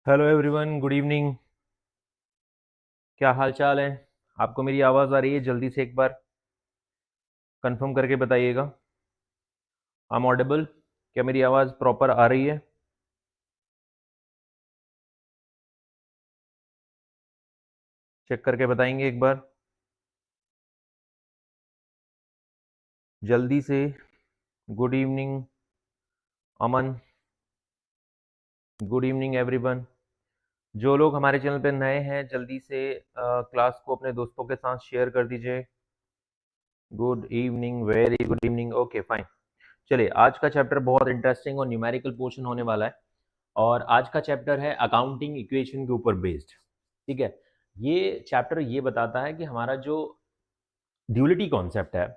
Hello everyone, good evening. क्या हाल चाल है? आपको मेरी आवाज़ आ रही है? जल्दी से एक बार कंफर्म करके बताइएगा। I am audible? क्या मेरी आवाज़ प्रॉपर आ रही है? चेक करके बताएंगे एक बार जल्दी से। गुड इवनिंग अमन, गुड इवनिंग एवरीवन। जो लोग हमारे चैनल पे नए हैं जल्दी से क्लास को अपने दोस्तों के साथ शेयर कर दीजिए। Good evening, very good evening. Okay fine. चलिए, आज का चैप्टर बहुत इंटरेस्टिंग और न्यूमेरिकल पोर्शन होने वाला है। और आज का चैप्टर है अकाउंटिंग इक्वेशन के ऊपर बेस्ड। ठीक है। ये चैप्टर ये बताता है कि हमारा जो ड्यूलिटी कॉन्सेप्ट है,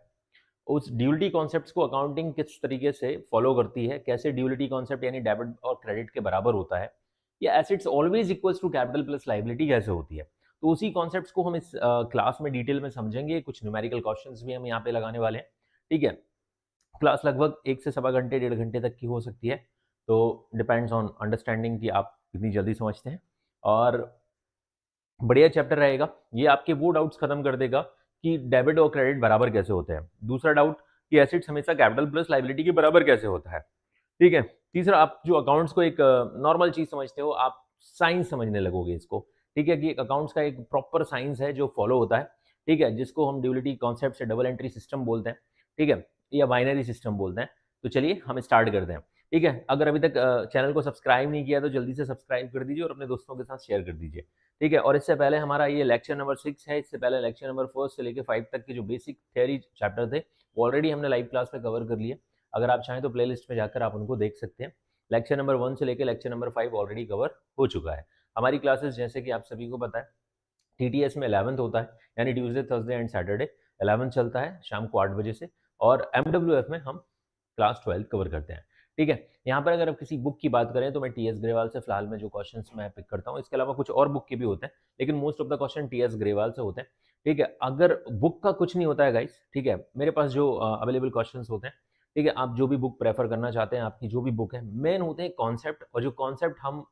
उस ड्यूलिटी कॉन्सेप्ट को अकाउंटिंग किस तरीके से फॉलो करती है, कैसे ड्यूलिटी कॉन्सेप्ट यानी डेबिट और क्रेडिट के बराबर होता है, या assets always equals to capital plus liability कैसे होती है। तो उसी कॉन्सेप्ट्स को हम इस क्लास में डिटेल में समझेंगे। कुछ न्यूमेरिकल क्वेश्चंस भी हम यहाँ पे लगाने वाले हैं। ठीक है। क्लास लगभग 1 से 1.25 घंटे 1.5 घंटे तक की हो सकती है। तो डिपेंड्स ऑन अंडरस्टैंडिंग कि आप कितनी जल्दी समझते हैं। और बढ़िया चैप्टर रहेगा। ये आपके वो डाउट्स खत्म कर देगा कि डेबिट और क्रेडिट बराबर कैसे होते हैं। दूसरा डाउट कि एसेट्स हमेशा कैपिटल प्लस लाइबिलिटी के बराबर कैसे होता है। ठीक है। तीसरा, आप जो अकाउंट्स को एक नॉर्मल चीज समझते हो, आप साइंस समझने लगोगे इसको। ठीक है, कि अकाउंट्स का एक प्रॉपर साइंस है जो फॉलो होता है। ठीक है, जिसको हम ड्यूलिटी कॉन्सेप्ट से डबल एंट्री सिस्टम बोलते हैं। ठीक है, या बाइनरी सिस्टम बोलते हैं। तो चलिए हम स्टार्ट करते हैं। ठीक है, अगर अभी तक चैनल को सब्सक्राइब नहीं किया तो जल्दी से सब्सक्राइब कर दीजिए और अपने दोस्तों के साथ शेयर कर दीजिए। ठीक है, और इससे पहले हमारा ये लेक्चर नंबर 6 है। इससे पहले लेक्चर नंबर 1 से लेकर 5 तक के जो बेसिक थियरी चैप्टर थे वो ऑलरेडी हमने लाइव क्लास में कवर कर लिए। अगर आप चाहें तो प्लेलिस्ट में जाकर आप उनको देख सकते हैं। लेक्चर नंबर 1 से लेकर लेक्चर नंबर 5 ऑलरेडी कवर हो चुका है। हमारी क्लासेस जैसे कि आप सभी को पता है, टीटीएस में 11th होता है, यानी Tuesday Thursday and Saturday 11th चलता है शाम को 8 बजे से। और एमडब्ल्यूएफ में हम क्लास 12 कवर करते हैं। ठीक है। यहाँ पर अगर आप किसी बुक की बात करें तो मैं टीएस ग्रेवाल से फिलहाल में जो क्वेश्चंस मैं पिक करता हूँ, इसके अलावा कुछ और बुक के भी होते हैं, लेकिन most of the question TS Grewal से होते हैं। ठीक है। अगर बुक का कुछ नहीं होता है गाइस, ठीक है, मेरे पास जो अवेलेबल क्वेश्चन होते हैं, ठीक है, आप जो भी बुक प्रेफर करना चाहते हैं, आपकी जो भी बुक है, मेन होते हैं कॉन्सेप्ट, और जो कॉन्सेप्ट हम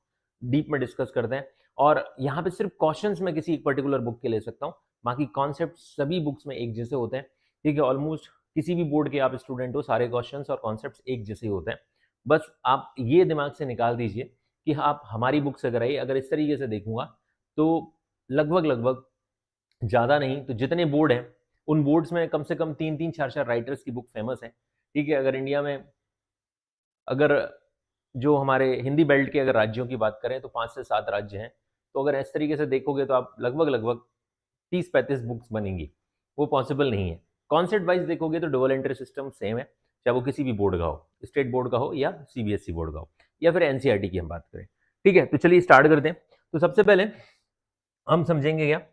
डीप में डिस्कस करते हैं। और यहाँ पे सिर्फ क्वेश्चंस मैं किसी एक पर्टिकुलर बुक के ले सकता हूँ, बाकी कॉन्सेप्ट सभी बुक्स में एक जैसे होते हैं। ठीक है, ऑलमोस्ट किसी भी बोर्ड के आप स्टूडेंट हो, सारे क्वेश्चंस और कॉन्सेप्ट्स एक जैसे होते हैं। बस आप ये दिमाग से निकाल दीजिए कि आप हमारी बुक से कराइए। अगर इस तरीके से देखूंगा तो लगभग लगभग ज़्यादा नहीं तो जितने बोर्ड हैं, उन बोर्ड्स में कम से कम 3-3 4-4 राइटर्स की बुक फेमस है। ठीक है, अगर इंडिया में, अगर जो हमारे हिंदी बेल्ट के अगर राज्यों की बात करें तो 5 से 7 राज्य हैं। तो अगर इस तरीके से देखोगे तो आप लगभग लगभग 30-35 बुक्स बनेंगी। वो पॉसिबल नहीं है। कॉन्सेप्ट वाइज देखोगे तो डबल एंट्री सिस्टम सेम है, चाहे वो किसी भी बोर्ड का हो, स्टेट बोर्ड का हो या सीबीएसई बोर्ड का हो, या फिर एनसीईआरटी की हम बात करें। ठीक है, तो चलिए स्टार्ट करते हैं। तो सबसे पहले हम समझेंगे क्या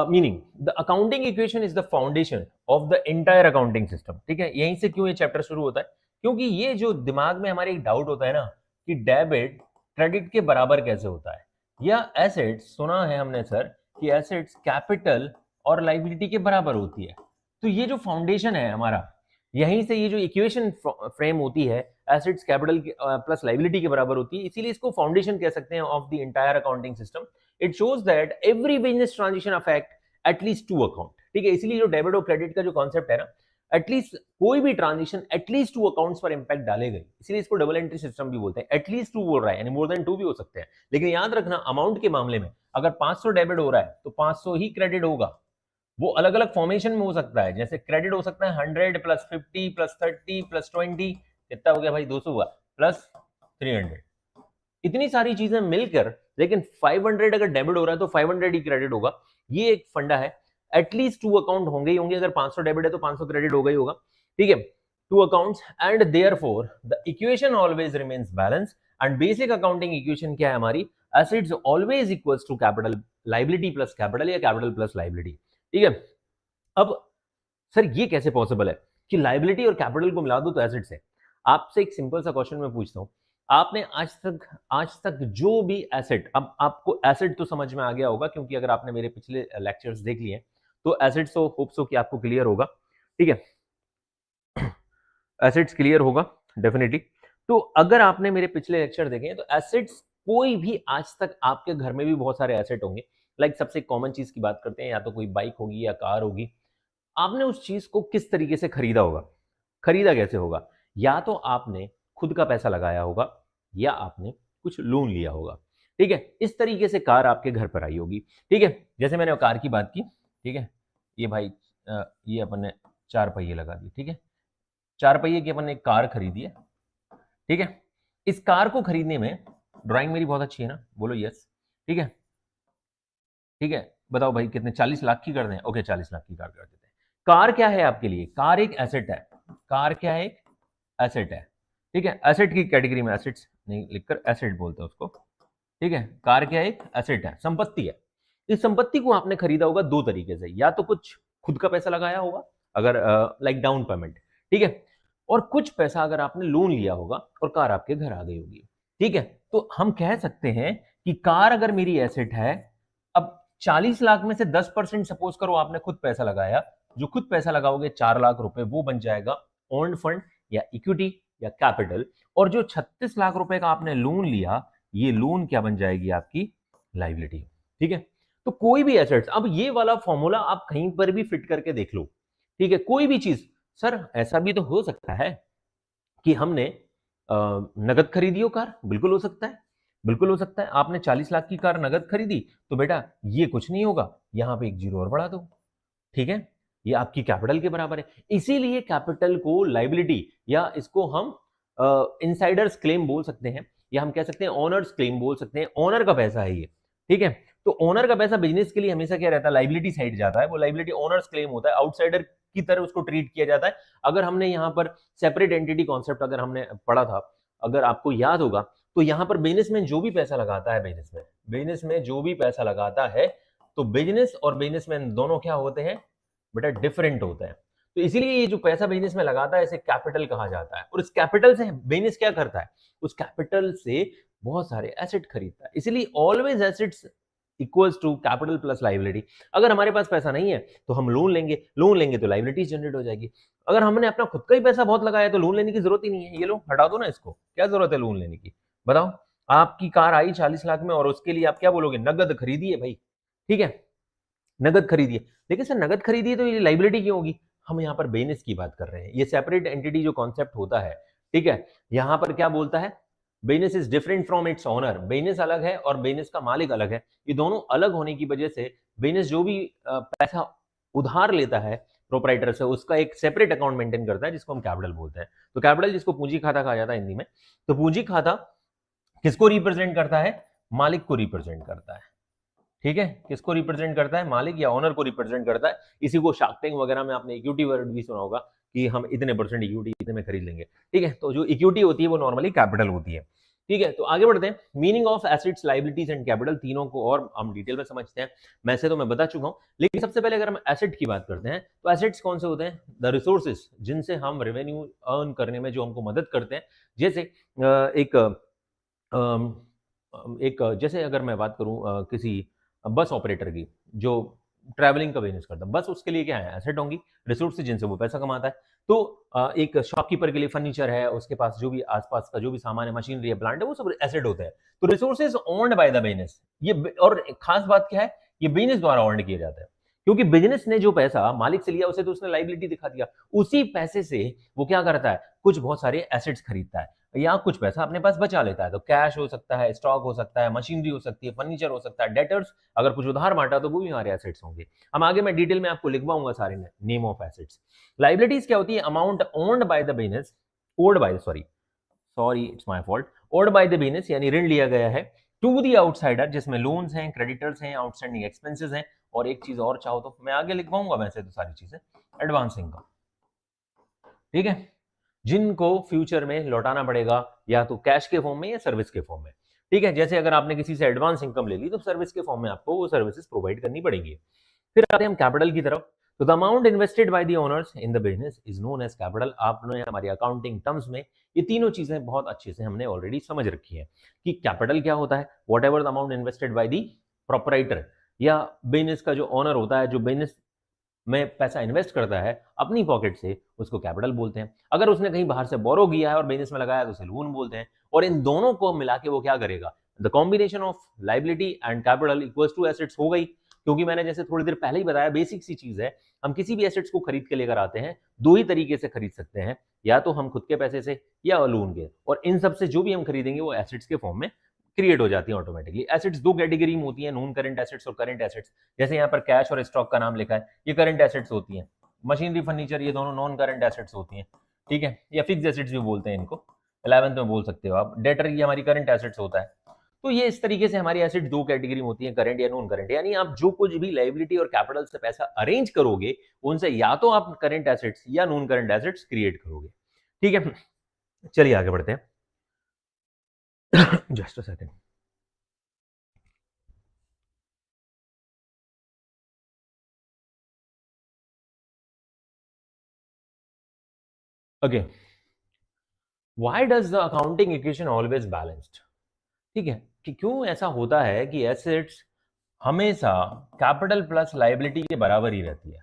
meaning. The accounting equation is the foundation of the entire accounting system. ठीक है, यहीं से क्यों ये चैप्टर शुरू होता है, क्योंकि ये जो दिमाग में हमारे एक डाउट होता है ना कि डेबिट क्रेडिट के बराबर कैसे होता है, या एसेट्स, सुना है हमने सर कि एसेट्स कैपिटल और लाइबिलिटी के बराबर होती है। तो ये जो फाउंडेशन है हमारा, यहीं से ये जो इक्वेशन फ्रेम होती है, एसेट्स कैपिटल प्लस लाइबिलिटी के बराबर होती है, इसीलिए इसको फाउंडेशन कह सकते हैं of the entire accounting system. It shows that every business transaction affect at least 2 account. ठीक है, इसीलिए जो डेबिट और क्रेडिट का जो कॉन्सेप्ट है ना, एटलीस्ट कोई भी ट्रांजेक्शन एटलीस्ट 2 अकाउंट्स पर इंपैक्ट डालेगा, इसीलिए इसको डबल एंट्री सिस्टम भी बोलते हैं। एटलीस्ट 2 बोल रहा है, यानी मोर देन 2 भी हो सकते हैं। लेकिन याद रखना, अमाउंट के मामले में अगर 500 डेबिट हो रहा है तो 500 ही क्रेडिट होगा। वो अलग अलग फॉर्मेशन में हो सकता है, जैसे क्रेडिट हो सकता है 100 प्लस 50 प्लस 30 प्लस 20, कितना हो गया भाई, 200 हुआ, प्लस 300, इतनी सारी चीजें मिलकर। लेकिन 500 अगर डेबिट हो रहा है तो 500 ही क्रेडिट होगा। ये एक फंडा है। एटलीस्ट 2 अकाउंट होंगे ही होंगे, अगर 500 डेबिट है तो 500 क्रेडिट होगा ही होगा। ठीक है, 2 accounts, and therefore the equation always remains balance. And basic accounting equation क्या है हमारी, assets always equals to capital liability plus capital, या कैपिटल प्लस लाइबिलिटी। ठीक है, अब सर ये कैसे पॉसिबल है कि लाइबिलिटी और कैपिटल को मिला दो तो एसेट्स है। आपसे एक सिंपल सा क्वेश्चन मैं पूछता हूं, आपने आज तक जो भी एसेट, अब आपको एसेट तो समझ में आ गया होगा, क्योंकि अगर आपने मेरे पिछले लेक्चर्स देख लिए तो एसेट्स तो होप सो कि आपको क्लियर होगा। ठीक है, एसेट्स क्लियर होगा डेफिनेटली। तो अगर आपने मेरे पिछले लेक्चर देखे हैं तो एसेट्स कोई भी आज तक आपके घर में भी बहुत सारे एसेट होंगे, लाइक सबसे कॉमन चीज की बात करते हैं, या तो कोई बाइक होगी या कार होगी। आपने उस चीज को किस तरीके से खरीदा होगा? खरीदा कैसे होगा? या तो आपने खुद का पैसा लगाया होगा या आपने कुछ लोन लिया होगा। ठीक है, इस तरीके से कार आपके घर पर आई होगी। ठीक है, जैसे मैंने कार की बात की। ठीक है, ये भाई ये अपन ने 4 पहिए लगा दिए। ठीक है, 4 पहिए की अपन ने एक कार खरीदी है। ठीक है, इस कार को खरीदने में, ड्राइंग मेरी बहुत अच्छी है ना, बोलो यस। ठीक है, ठीक है, बताओ भाई कितने, 40 लाख की कर दें? ओके, 40 लाख की कार कर देते हैं। कार क्या है आपके लिए? कार एक एसेट है। कार क्या है? एक एसेट है। ठीक है, एसेट की कैटेगरी में एसेट्स नहीं लिखकर एसेट बोलते हैं उसको। ठीक है, कार क्या है? एक एसेट है, संपत्ति है। इस संपत्ति को आपने खरीदा होगा 2 तरीके से, या तो कुछ खुद का पैसा लगाया होगा, अगर लाइक डाउन पेमेंट। ठीक है, और कुछ पैसा अगर आपने लोन लिया होगा और कार आपके घर आ गई होगी। ठीक है, तो हम कह सकते हैं कि कार अगर मेरी एसेट है, अब 40 लाख में से 10% सपोज करो आपने खुद पैसा लगाया, जो खुद पैसा लगाओगे 4 लाख रुपए, वो बन जाएगा ओन्ड फंड या इक्विटी या कैपिटल। और जो 36 लाख रुपए का आपने लोन लिया, ये लोन क्या बन जाएगी? आपकी लाइबिलिटी। ठीक है, तो कोई भी एसेट्स, अब ये वाला फॉर्मूला आप कहीं पर भी फिट करके देख लो। ठीक है, कोई भी चीज। सर ऐसा भी तो हो सकता है कि हमने नगद खरीदी हो कार, बिल्कुल हो सकता है, बिल्कुल हो सकता है। आपने 40 लाख की कार नगद खरीदी, तो बेटा ये कुछ नहीं होगा, यहां पे एक जीरो और बढ़ा दो। ठीक है, ये आपकी कैपिटल के बराबर है। इसीलिए कैपिटल को लाइबिलिटी, या इसको हम इनसाइडर्स क्लेम बोल सकते हैं, या हम कह सकते हैं ओनर्स क्लेम बोल सकते हैं। ओनर का पैसा है ये। ठीक है, तो ओनर का पैसा बिजनेस के लिए हमेशा क्या रहता है? लाइबिलिटी साइड जाता है, वो लाइबिलिटी ओनर्स क्लेम होता है, आउटसाइडर की तरह उसको ट्रीट किया जाता है। अगर हमने यहाँ पर सेपरेट एंटिटी कॉन्सेप्ट अगर हमने पढ़ा था, अगर आपको याद होगा, तो यहाँ पर बिजनेसमैन जो भी पैसा लगाता है, बिजनेस में जो भी पैसा लगाता है, तो बिजनेस और बिजनेसमैन दोनों क्या होते हैं बेटा? डिफरेंट होते हैं। तो इसीलिए ये जो पैसा बिजनेस में लगाता है, इसे कैपिटल कहा जाता है। और इस कैपिटल से बिजनेस क्या करता है? उस कैपिटल से बहुत सारे एसेट खरीदता है। इसलिए always assets equals to capital plus liability. अगर हमारे पास पैसा नहीं है तो हम लोन लेंगे, लोन लेंगे तो लाइबिलिटी जनरेट हो जाएगी। अगर हमने अपना खुद का ही पैसा बहुत लगाया तो लोन लेने की जरूरत ही नहीं है। ये लो हटा दो ना इसको, क्या जरूरत है लोन लेने की? बताओ, आपकी कार आई 40 लाख में और उसके लिए आप क्या बोलोगे? नगद खरीदी है भाई। ठीक है, नगद खरीदिए। लेकिन सर नगद खरीदिए तो ये लाइबिलिटी क्यों होगी? हम यहाँ पर बिजनेस की बात कर रहे हैं। ये सेपरेट एंटिटी जो कॉन्सेप्ट होता है, ठीक है, यहाँ पर क्या बोलता है? Business is different from its owner. Business अलग है और बिजनेस का मालिक अलग है। ये दोनों अलग होने की वजह से बिजनेस जो भी पैसा उधार लेता है प्रोपराइटर से, उसका एक सेपरेट अकाउंट मेंटेन करता है, जिसको हम कैपिटल बोलते हैं। तो कैपिटल, जिसको पूंजी खाता कहा जाता है हिंदी में, तो पूंजी खाता किसको रिप्रेजेंट करता है? मालिक को रिप्रेजेंट करता है। ठीक है, किसको रिप्रेजेंट करता है? मालिक या ओनर को रिप्रेजेंट करता है। इसी को शार्क टैंक वगैरह में आपने इक्विटी वर्ड भी सुना होगा कि हम इतने परसेंट इक्विटी इतने में खरीद लेंगे। ठीक है, तो जो इक्विटी होती है वो नॉर्मली कैपिटल होती है। ठीक है, तो आगे बढ़ते हैं। Meaning of assets, liabilities and capital, तीनों को और हम डिटेल में समझते हैं। मैं से तो मैं बता चुका हूं, लेकिन सबसे पहले अगर हम एसेट की बात करते हैं, तो एसेट्स कौन से होते हैं? द रिसोर्सेज, जिनसे हम रेवेन्यू अर्न करने में जो हमको मदद करते हैं। जैसे एक जैसे अगर मैं बात करूं किसी बस ऑपरेटर की, जो ट्रैवलिंग का बिजनेस करता है, बस उसके लिए क्या है? एसेट होंगी, रिसोर्सेज जिनसे वो पैसा कमाता है। तो एक शॉपकीपर के लिए फर्नीचर है, उसके पास जो भी आसपास का जो भी सामान है, मशीनरी है, प्लांट है, वो सब एसेट होते हैं। तो resources owned by the business, ये और खास बात क्या है? ये बिजनेस द्वारा ओन्ड किया जाता है, क्योंकि बिजनेस ने जो पैसा मालिक से लिया उसे तो उसने लाइबिलिटी दिखा दिया। उसी पैसे से वो क्या करता है? कुछ बहुत सारे एसेट्स खरीदता है, या कुछ पैसा अपने पास बचा लेता है। तो कैश हो सकता है, स्टॉक हो सकता है, मशीनरी हो सकती है, फर्नीचर हो सकता है, डेटर्स, अगर कुछ उधार बांटा तो वो भी हमारे एसेट्स होंगे। हम आगे मैं डिटेल में आपको लिखवाऊंगा सारे नेम ऑफ एसेट्स। लाइबिलिटीज क्या होती है? Amount owned by the business, owed by, sorry it's my fault, owed by the business, यानी ऋण लिया गया है, टू द आउटसाइडर, जिसमें लोन्स हैं, क्रेडिटर्स हैं, आउटस्टैंडिंग एक्सपेंसेस हैं, और एक चीज और चाहो तो मैं आगे लिखवाऊंगा वैसे तो सारी चीजें, एडवांस इनकम। ठीक है, जिनको फ्यूचर में लौटाना पड़ेगा, या तो कैश के फॉर्म में या सर्विस के फॉर्म में। ठीक है, जैसे अगर आपने किसी से एडवांस इनकम ले ली तो सर्विस के फॉर्म में आपको वो सर्विसेज प्रोवाइड करनी पड़ेंगी। फिर आते हैं हम कैपिटल की तरफ। तो the amount invested by the owners in the business is known as capital. आपने हमारी अकाउंटिंग टर्म्स में ये तीनों चीजें बहुत अच्छे से हमने ऑलरेडी समझ रखी है कि कैपिटल क्या होता है। What ever the amount invested by the proprietor, या बिजनेस का जो ओनर होता है, जो बिजनेस में पैसा इन्वेस्ट करता है अपनी पॉकेट से, उसको कैपिटल बोलते हैं। अगर उसने कहीं बाहर से बोरो किया है और बिजनेस में लगाया तो उसे लोन बोलते हैं। और इन दोनों को मिला के वो क्या करेगा? The combination of liability and capital equals to assets हो गई, क्योंकि मैंने जैसे थोड़ी देर पहले ही बताया बेसिक सी चीज है, हम किसी भी एसेट्स को खरीद के लेकर आते हैं दो ही तरीके से खरीद सकते हैं, या तो हम खुद के पैसे से या लोन के, और इन सब से जो भी हम खरीदेंगे वो एसेट्स के फॉर्म में क्रिएट हो जाती है ऑटोमेटिकली। एसेट्स दो कैटेगरी में होती है, नॉन करंट एसेट्स और करंट एसेट्स। जैसे यहाँ पर कैश और स्टॉक का नाम लिखा है, ये करंट एसेट्स होती हैं। मशीनरी फर्नीचर ये दोनों नॉन करंट एसेट्स होती हैं, ठीक है, या फिक्स एसेट्स भी बोलते हैं इनको, 11th में बोल सकते हो आप। डेटर ये हमारी करंट एसेट्स होता है। तो ये इस तरीके से हमारी एसेट दो कैटेगरी में होती है, करंट या नॉन करंट। यानी आप जो कुछ भी लायबिलिटी और कैपिटल से पैसा अरेंज करोगे उनसे या तो आप करंट एसेट्स या नॉन करंट एसेट्स क्रिएट करोगे, ठीक है। चलिए आगे बढ़ते हैं। Just a second. Okay, why does the accounting equation always balanced? ठीक है, कि क्यों ऐसा होता है कि एसेट्स हमेशा कैपिटल प्लस लायबिलिटी के बराबर ही रहती है।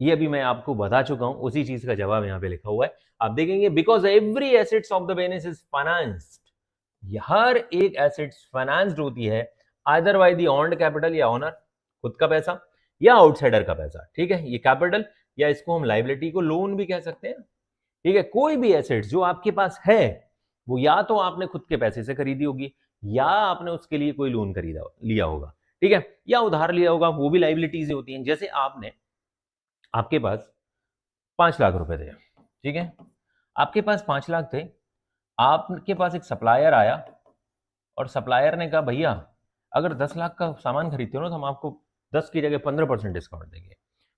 ये अभी मैं आपको बता चुका हूं, उसी चीज का जवाब यहां पे लिखा हुआ है, आप देखेंगे। Because every assets of the business is financed, हर एक एसेट्स फाइनेंस्ड होती है either by the owned capital, या ओनर खुद का पैसा, या आउटसाइडर का पैसा, ठीक है। ये कैपिटल, या इसको हम लायबिलिटी को लोन भी कह सकते हैं, ठीक है। कोई भी एसेट्स जो आपके पास है वो या तो आपने खुद के पैसे से खरीदी होगी, या आपने उसके लिए कोई लोन खरीदा लिया होगा, ठीक है, या उधार लिया होगा, वो भी लायबिलिटीज होती हैं। जैसे आपके पास 5 लाख रुपए थे, ठीक है, आपके पास 5 लाख थे, आपके पास एक सप्लायर आया और सप्लायर ने कहा भैया अगर 10 लाख का सामान खरीदते हो ना तो हम आपको 10 की जगह 15% डिस्काउंट देंगे।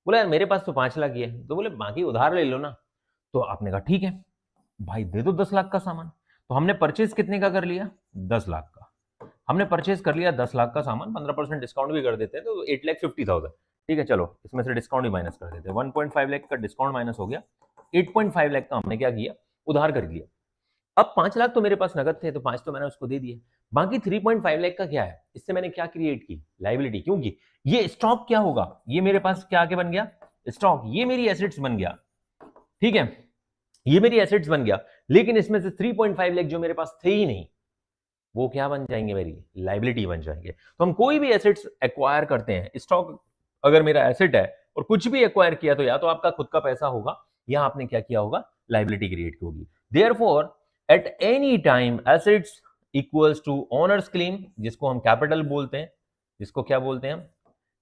बोला यार मेरे पास तो 5 लाख ही है, तो बोले बाकी उधार ले लो ना। तो आपने कहा ठीक है भाई दे दो 10 लाख का सामान। तो हमने परचेज कितने का कर लिया? 10 लाख का हमने परचेज कर लिया, 10 लाख का सामान, 15% डिस्काउंट भी कर देते हैं तो 8,50,000, ठीक है। चलो इसमें से डिस्काउंट भी माइनस कर देते हैं, 1.5 लाख का डिस्काउंट माइनस हो गया, 8.5 लाख का हमने क्या किया, उधार कर लिया। अब 5 लाख तो मेरे पास नगद थे तो 5 तो मैंने उसको दे दिए, बाकी 3.5 लाख का क्या है, इससे मैंने क्या क्रिएट की, लायबिलिटी। क्योंकि ये स्टॉक क्या होगा, ये मेरे पास क्या आके बन गया, स्टॉक, ये मेरी एसेट्स बन गया, ठीक है, ये मेरी एसेट्स बन गया। लेकिन इसमें से 3.5 लाख जो मेरे पास थे ही नहीं, वो क्या बन जाएंगे, मेरी लायबिलिटी बन जाएंगे। तो हम कोई भी एसेट्स एक्वायर करते हैं, स्टॉक अगर मेरा एसेट है और कुछ भी एक्वायर किया तो या तो आपका खुद का पैसा होगा या आपने क्या किया होगा, लायबिलिटी क्रिएट की होगी। Therefore at any time assets equals to owners claim, जिसको हम कैपिटल बोलते हैं, जिसको क्या बोलते हैं हम,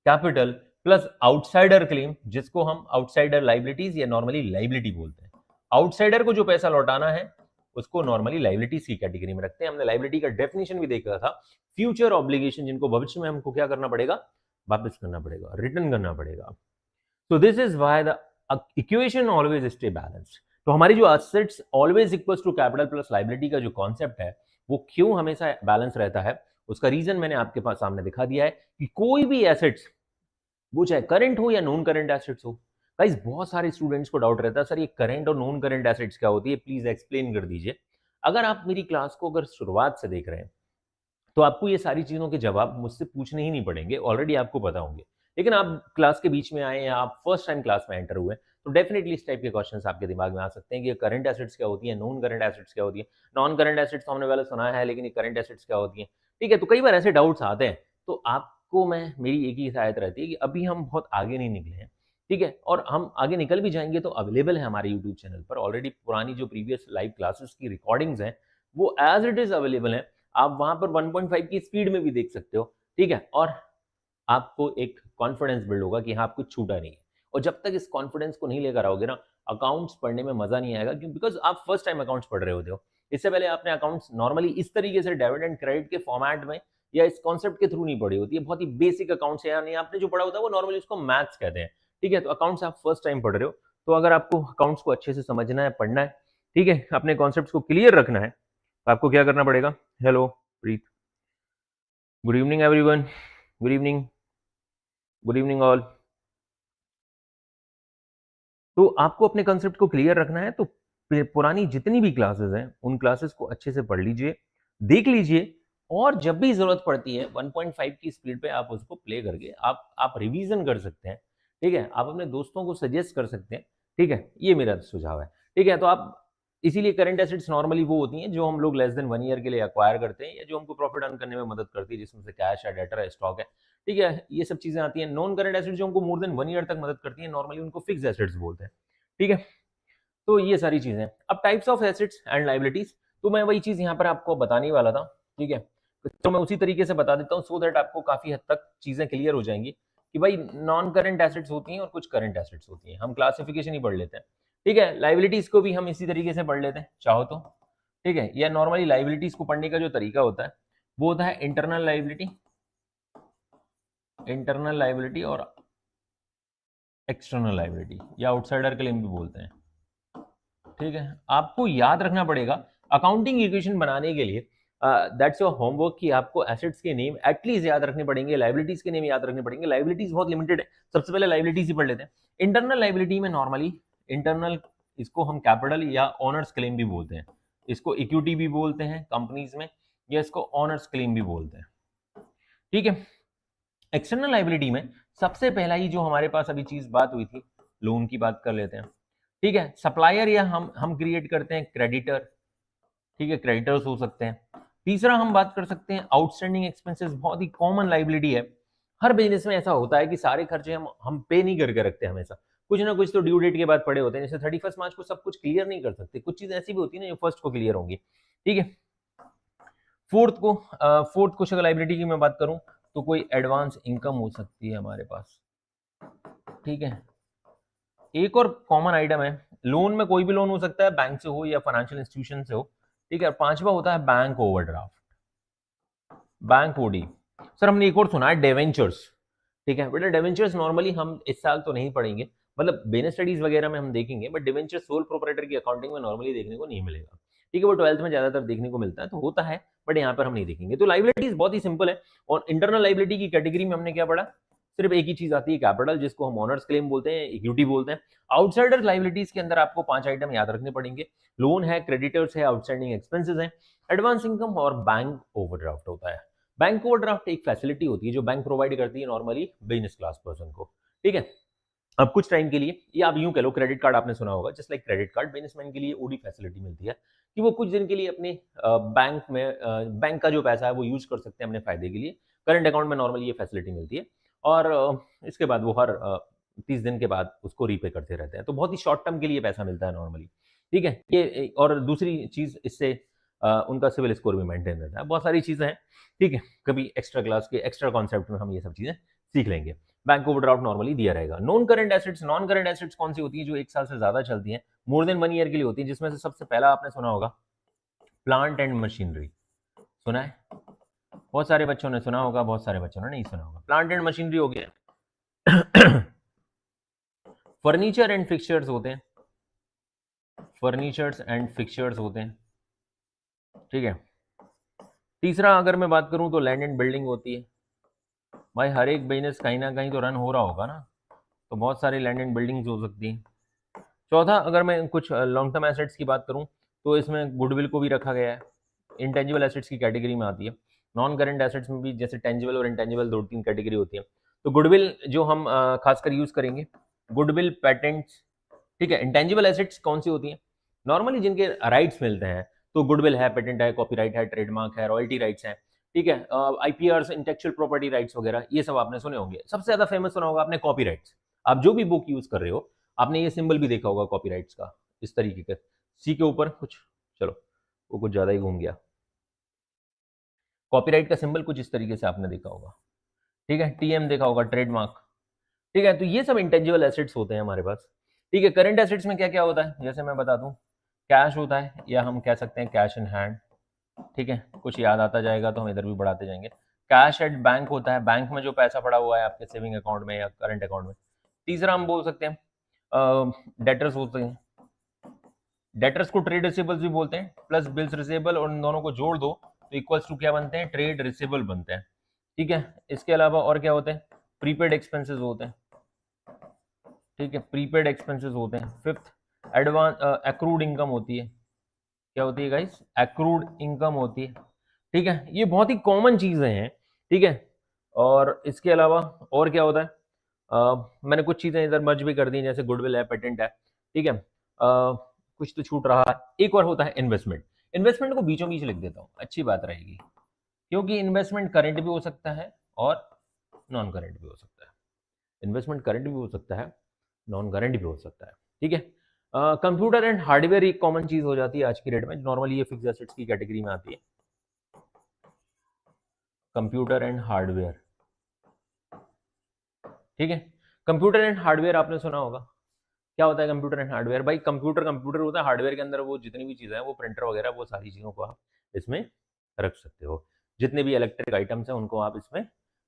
कैपिटल, प्लस आउटसाइडर क्लेम, जिसको हम आउटसाइडर लायबिलिटीज या नॉर्मली लायबिलिटी बोलते हैं। आउटसाइडर को जो पैसा लौटाना है उसको नॉर्मली लायबिलिटीज की कैटेगरी में रखते हैं। हमने लायबिलिटी का डेफिनेशन भी देखा था, फ्यूचर ऑब्लिगेशन, जिनको भविष्य में हमको क्या करना पड़ेगा, वापस करना पड़ेगा, रिटर्न करना पड़ेगा। तो this is why the equation always stay balanced. तो हमारी जो assets always equals to capital plus liability का जो कॉन्सेप्ट है वो क्यों हमेशा बैलेंस रहता है, उसका रीजन मैंने आपके पास सामने दिखा दिया है कि कोई भी एसेट्स वो चाहे करंट हो या नॉन करंट एसेट्स हो। गाइस बहुत सारे स्टूडेंट्स को डाउट रहता है सर ये करंट और नॉन करंट एसेट्स क्या होती है, प्लीज एक्सप्लेन कर दीजिए। अगर आप मेरी क्लास को अगर शुरुआत से देख रहे हैं तो आपको ये सारी चीजों के जवाब मुझसे पूछने ही नहीं पड़ेंगे, ऑलरेडी आपको पता होंगे। लेकिन आप क्लास के बीच में आए या आप फर्स्ट टाइम क्लास में एंटर हुए तो डेफिनेटली इस टाइप के क्वेश्चंस आपके दिमाग में आ सकते हैं कि करंट एसेट्स क्या होती है, नॉन करंट एसेट्स क्या होती है। नॉन करंट एसेट्स तो हमने पहले सुना है, लेकिन ये करंट एसेट्स क्या होती है, ठीक है। तो कई बार ऐसे डाउट्स आते हैं, तो आपको मैं मेरी एक ही हिदायत रहती है कि अभी हम बहुत आगे नहीं निकले हैं, ठीक है, और हम आगे निकल भी जाएंगे तो अवेलेबल है हमारे यूट्यूब चैनल पर ऑलरेडी पुरानी जो प्रीवियस लाइव क्लासेस की रिकॉर्डिंग्स हैं वो एज इट इज अवेलेबल है। आप वहां पर 1.5 की स्पीड में भी देख सकते हो, ठीक है, और आपको एक कॉन्फिडेंस बिल्ड होगा कि हाँ आप कुछ छूटा नहीं है। और जब तक इस कॉन्फिडेंस को नहीं लेकर आओगे ना, अकाउंट्स पढ़ने में मजा नहीं आएगा, क्यों, बिकॉज आप फर्स्ट टाइम अकाउंट्स पढ़ रहे होते हो। इससे पहले आपने अकाउंट्स नॉर्मली इस तरीके से डेबिट एंड क्रेडिट के फॉर्मेट में या इस कॉन्सेप्ट के थ्रू नहीं पढ़ी होती है, बहुत ही बेसिक अकाउंट्स है, यानी आपने जो पढ़ा होता है वो नॉर्मली उसको मैथ्स कहते हैं, ठीक है। तो अकाउंट्स आप फर्स्ट टाइम पढ़ रहे हो, तो अगर आपको अकाउंट्स को अच्छे से समझना है, पढ़ना है, ठीक है, अपने कॉन्सेप्ट्स को क्लियर रखना है, तो आपको क्या करना पड़ेगा। Hello Preet, good evening everyone, good evening, good evening all. तो आपको अपने कंसेप्ट को क्लियर रखना है, तो पुरानी जितनी भी क्लासेस हैं उन क्लासेस को अच्छे से पढ़ लीजिए, देख लीजिए, और जब भी जरूरत पड़ती है 1.5 की स्पीड पे आप उसको प्ले करके आप रिवीजन कर सकते हैं, ठीक है। आप अपने दोस्तों को सजेस्ट कर सकते हैं, ठीक है, ये मेरा सुझाव है, ठीक है। तो आप इसीलिए करंट एसेट्स नॉर्मली वो होती हैं जो हम लोग लेस देन 1 ईयर के लिए एक्वायर करते हैं या जो हमको प्रॉफिट अर्न करने में मदद करती है, जिसमें से कैश है, डेटर है, स्टॉक है, ठीक है, ये सब चीजें आती हैं। नॉन करंट एसेट्स जो हमको मोर देन 1 ईयर तक मदद करती हैं, नॉर्मली उनको फिक्स एसेट्स बोलते हैं, ठीक है। तो ये सारी चीजें। अब types of assets and liabilities, तो मैं वही चीज यहाँ पर आपको बताने वाला था, ठीक है। तो मैं उसी तरीके से बता देता हूँ सो दैट आपको काफी हद तक चीजें क्लियर हो जाएंगी कि भाई नॉन करंट एसेट्स होती हैं और कुछ करंट एसेट्स होती हैं। हम क्लासिफिकेशन ही पढ़ लेते हैं, ठीक है। लाइबिलिटीज को भी हम इसी तरीके से पढ़ लेते हैं चाहो तो, ठीक है। या नॉर्मली लाइबिलिटीज को पढ़ने का जो तरीका होता है वो होता है इंटरनल लाइबिलिटी और एक्सटर्नल लाइबिलिटी, या आउटसाइडर क्लेम भी बोलते हैं, ठीक है। आपको याद रखना पड़ेगा अकाउंटिंग इक्वेशन बनाने के लिए, दैट्स योर होमवर्क, कि आपको एसेट्स के नेम एटलीस्ट याद रखने पड़ेंगे, लाइबिलिटीज के नेम याद रखने पड़ेंगे। लाइबिलिटीज बहुत लिमिटेड है, सबसे पहले लाइबिलिटीज ही पढ़ लेते हैं। इंटरनल लाइबिलिटी में नॉर्मली इंटरनल, इसको हम कैपिटल या ऑनर्स क्लेम भी बोलते हैं, इसको इक्विटी भी बोलते हैं कंपनीज में, या इसको ऑनर्स क्लेम भी बोलते हैं, ठीक है। एक्सटर्नल लाइबिलिटी में सबसे पहला ही जो हमारे पास अभी चीज बात हुई थी, लोन की बात कर लेते हैं, ठीक है। सप्लायर या हम क्रिएट करते हैं क्रेडिटर, ठीक है, क्रेडिटर्स हो सकते हैं। तीसरा हम बात कर सकते हैं आउटस्टैंडिंग एक्सपेंसेस, बहुत ही कॉमन लाइबिलिटी है। हर बिजनेस में ऐसा होता है कि सारे खर्चे हम पे नहीं करके रखते, हमेशा कुछ ना कुछ तो ड्यू डेट के बाद पड़े होते हैं। जैसे 31 मार्च को सब कुछ क्लियर नहीं कर सकते, कुछ चीज ऐसी भी होती है ना जो फर्स्ट को क्लियर होंगी, ठीक है। फोर्थ कुछ अगर लाइबिलिटी की मैं बात करूं तो कोई एडवांस इनकम हो सकती है हमारे पास, ठीक है। एक और कॉमन आइटम है, लोन में कोई भी लोन हो सकता है, बैंक से हो या फाइनेंशियल इंस्टीट्यूशन से हो, ठीक है। पांचवा होता है bank overdraft, bank OD. Sir हमने एक और सुना है डेवेंचर्स, ठीक है। बेटा डेवेंचर्स नॉर्मली हम इस साल तो नहीं पढ़ेंगे, मतलब बिजनेस स्टडीज वगैरह में हम देखेंगे, बट डिवेंचर सोल प्रोप्राइटर की अकाउंटिंग में नॉर्मली देखने को नहीं मिलेगा, ठीक है। वो 12th में ज्यादातर देखने को मिलता है, तो होता है, बट यहाँ पर हम नहीं देखेंगे। तो लाइबिलिटीज बहुत ही सिंपल है। और इंटरनल लाइबिलिटी की कैटेगरी में हमने क्या पढ़ा, सिर्फ एक ही चीज आती है, कैपिटल, जिसको हम ऑनर्स क्लेम बोलते हैं, इक्विटी बोलते हैं। आउटसाइडर लाइबिलिटीज के अंदर आपको 5 आइटम याद रखने पड़ेंगे, लोन है, क्रेडिटर्स है, आउटस्टैंडिंग एक्सपेंसेस है, एडवांस इनकम और बैंक ओवरड्राफ्ट होता है। बैंक ओवरड्राफ्ट एक फैसिलिटी होती है जो बैंक प्रोवाइड करती है नॉर्मली बिजनेस क्लास पर्सन को, ठीक है। अब कुछ टाइम के लिए, या आप यूं कह लो, क्रेडिट कार्ड आपने सुना होगा, just like credit card, businessman के लिए ओडी फैसिलिटी मिलती है कि वो कुछ दिन के लिए अपने बैंक में बैंक का जो पैसा है वो यूज कर सकते हैं अपने फायदे के लिए। करंट अकाउंट में नॉर्मली ये फैसिलिटी मिलती है, और इसके बाद वो हर 30 दिन के बाद उसको रीपे करते रहते हैं। तो बहुत ही शॉर्ट टर्म के लिए पैसा मिलता है नॉर्मली, ठीक है। ये और दूसरी चीज, इससे उनका सिविल स्कोर भी मेंटेन रहता है। बहुत सारी चीजें हैं, ठीक है। कभी एक्स्ट्रा क्लास के एक्स्ट्रा कॉन्सेप्ट में हम ये सब चीजें सीख लेंगे। बैंक ओवरड्राफ्ट नॉर्मली दिया रहेगा। नॉन करंट एसेट्स कौन सी होती है, जो 1 साल से ज्यादा चलती हैं, मोर देन 1 ईयर के लिए होती है, जिसमें से सबसे पहला आपने सुना होगा प्लांट एंड मशीनरी। सुना है? बहुत सारे बच्चों ने सुना होगा, बहुत सारे बच्चों ने नहीं सुना होगा। प्लांट एंड मशीनरी हो गया। फर्नीचर एंड फिक्सचर्स होते हैं, फर्नीचर्स एंड फिक्सचर्स होते हैं, ठीक है। तीसरा अगर मैं बात करूं तो लैंड एंड बिल्डिंग होती है। भाई हर एक बिजनेस कहीं ना कहीं तो रन हो रहा होगा ना, तो बहुत सारी लैंड एंड बिल्डिंग्स हो सकती हैं। चौथा, अगर मैं कुछ लॉन्ग टर्म एसेट्स की बात करूं तो इसमें गुडविल को भी रखा गया है, इंटेंजिबल एसेट्स की कैटेगरी में आती है। नॉन करंट एसेट्स में भी जैसे टेंजिबल और इंटेंजिबल 2-3 कैटेगरी होती है। तो गुडविल जो हम खासकर यूज करेंगे, गुडविल, पेटेंट्स, ठीक है। इंटेंजिबल एसेट्स कौन सी होती हैं, नॉर्मली जिनके राइट्स मिलते हैं, तो गुडविल है, पेटेंट है, कॉपीराइट है, ट्रेडमार्क है, रॉयल्टी राइट्स हैं, ठीक है। आईपीआर, इंटेलेक्चुअल प्रॉपर्टी राइट्स वगैरह, ये सब आपने सुने होंगे। सबसे ज्यादा फेमस सुना होगा आपने कॉपीराइट्स। आप जो भी बुक यूज कर रहे हो, आपने ये सिंबल भी देखा होगा कॉपीराइट्स का, इस तरीके का, सी के ऊपर कुछ, चलो वो कुछ ज्यादा ही घूम गया। कॉपीराइट का सिंबल कुछ इस तरीके से आपने देखा होगा, ठीक है। टीएम देखा होगा, ट्रेडमार्क, ठीक है। तो ये सब इंटेंजिबल एसेट्स होते हैं हमारे पास, ठीक है। करंट एसेट्स में क्या क्या होता है, जैसे मैं बता दूं, कैश होता है, या हम कह सकते हैं कैश इन हैंड, ठीक है। कुछ याद आता जाएगा तो हम इधर भी बढ़ाते जाएंगे। कैश एट बैंक होता है, बैंक में जो पैसा पड़ा हुआ है आपके सेविंग अकाउंट में या करंट अकाउंट में। तीसरा हम बोल सकते हैं डेटर्स होते हैं, डेटर्स को ट्रेड रिसीवेबल्स भी बोलते हैं, प्लस बिल्स रिसीवेबल, और इन दोनों को जोड़ दो तो इक्वल्स टू क्या बनते हैं, ट्रेड रिसीवेबल बनते हैं, ठीक है। इसके अलावा और क्या होते हैं, प्रीपेड एक्सपेंसेस होते हैं, ठीक है, प्रीपेड एक्सपेंसेस होते हैं। फिफ्थ, एडवांस एक्रूड इनकम होती है। क्या होती है गाइस, एक्रूड इनकम होती है, ठीक है। ये बहुत ही कॉमन चीजें हैं, ठीक है। और इसके अलावा और क्या होता है, मैंने कुछ चीजें इधर मर्ज भी कर दी, जैसे गुडविल है, पेटेंट है, ठीक है। कुछ तो छूट रहा है। एक और होता है इन्वेस्टमेंट। इन्वेस्टमेंट को बीचों बीच लिख देता हूँ, अच्छी बात रहेगी, क्योंकि इन्वेस्टमेंट करंट भी हो सकता है और नॉन करंट भी हो सकता है। इन्वेस्टमेंट करंट भी हो सकता है, नॉन करंट भी हो सकता है, ठीक है। कंप्यूटर एंड हार्डवेयर एक कॉमन चीज हो जाती है आज की डेट में, नॉर्मली ये फिक्स एसेट्स की कैटेगरी में आती है। कंप्यूटर एंड हार्डवेयर, ठीक है। कंप्यूटर एंड हार्डवेयर आपने सुना होगा, क्या होता है कंप्यूटर एंड हार्डवेयर? भाई कंप्यूटर कंप्यूटर होता है, हार्डवेयर के अंदर वो जितनी भी चीजें हैं, वो प्रिंटर वगैरह, वो सारी चीजों को आप इसमें रख सकते हो। जितने भी इलेक्ट्रिक आइटम्स हैं उनको आप इसमें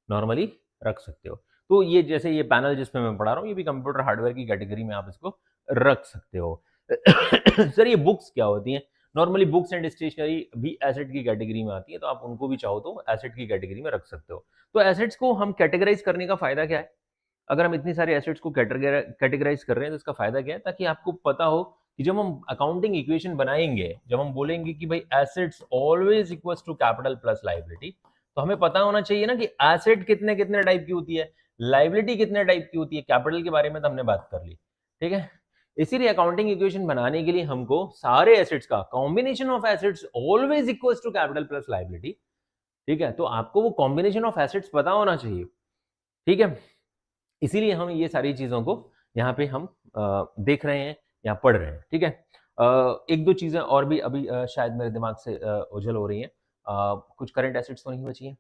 नॉर्मली रख सकते हो। तो ये जैसे ये पैनल जिसमें मैं पढ़ा रहा हूँ, ये भी कंप्यूटर हार्डवेयर की कैटेगरी में आप इसको रख सकते हो। सर ये बुक्स क्या होती हैं? नॉर्मली बुक्स एंड स्टेशनरी भी एसेट की कैटेगरी में आती है, तो आप उनको भी चाहो तो एसेट की कैटेगरी में रख सकते हो। तो एसेट्स को हम कैटेगराइज करने का फायदा क्या है? अगर हम इतनी सारे एसेट्स को कैटेगराइज कर रहे हैं तो इसका फायदा क्या है? ताकि आपको पता हो कि जब हम अकाउंटिंग इक्वेशन बनाएंगे, जब हम बोलेंगे कि भाई assets always equals to capital plus liability, तो हमें पता होना चाहिए ना कि एसेट कितने कितने टाइप की होती है, लायबिलिटी कितने टाइप की होती है। कैपिटल के बारे में तो हमने बात कर ली, ठीक है। इसीलिए अकाउंटिंग इक्वेशन बनाने के लिए हमको सारे एसेट्स का combination of assets always equals to capital plus liability, ठीक है। तो आपको वो कॉम्बिनेशन ऑफ एसेट्स पता होना चाहिए, ठीक है। इसीलिए हम ये सारी चीजों को यहाँ पे हम देख रहे हैं या पढ़ रहे हैं, ठीक है। एक दो चीजें और भी अभी शायद मेरे दिमाग से ओझल हो रही हैं। कुछ करंट एसेट्स तो नहीं बची हैं,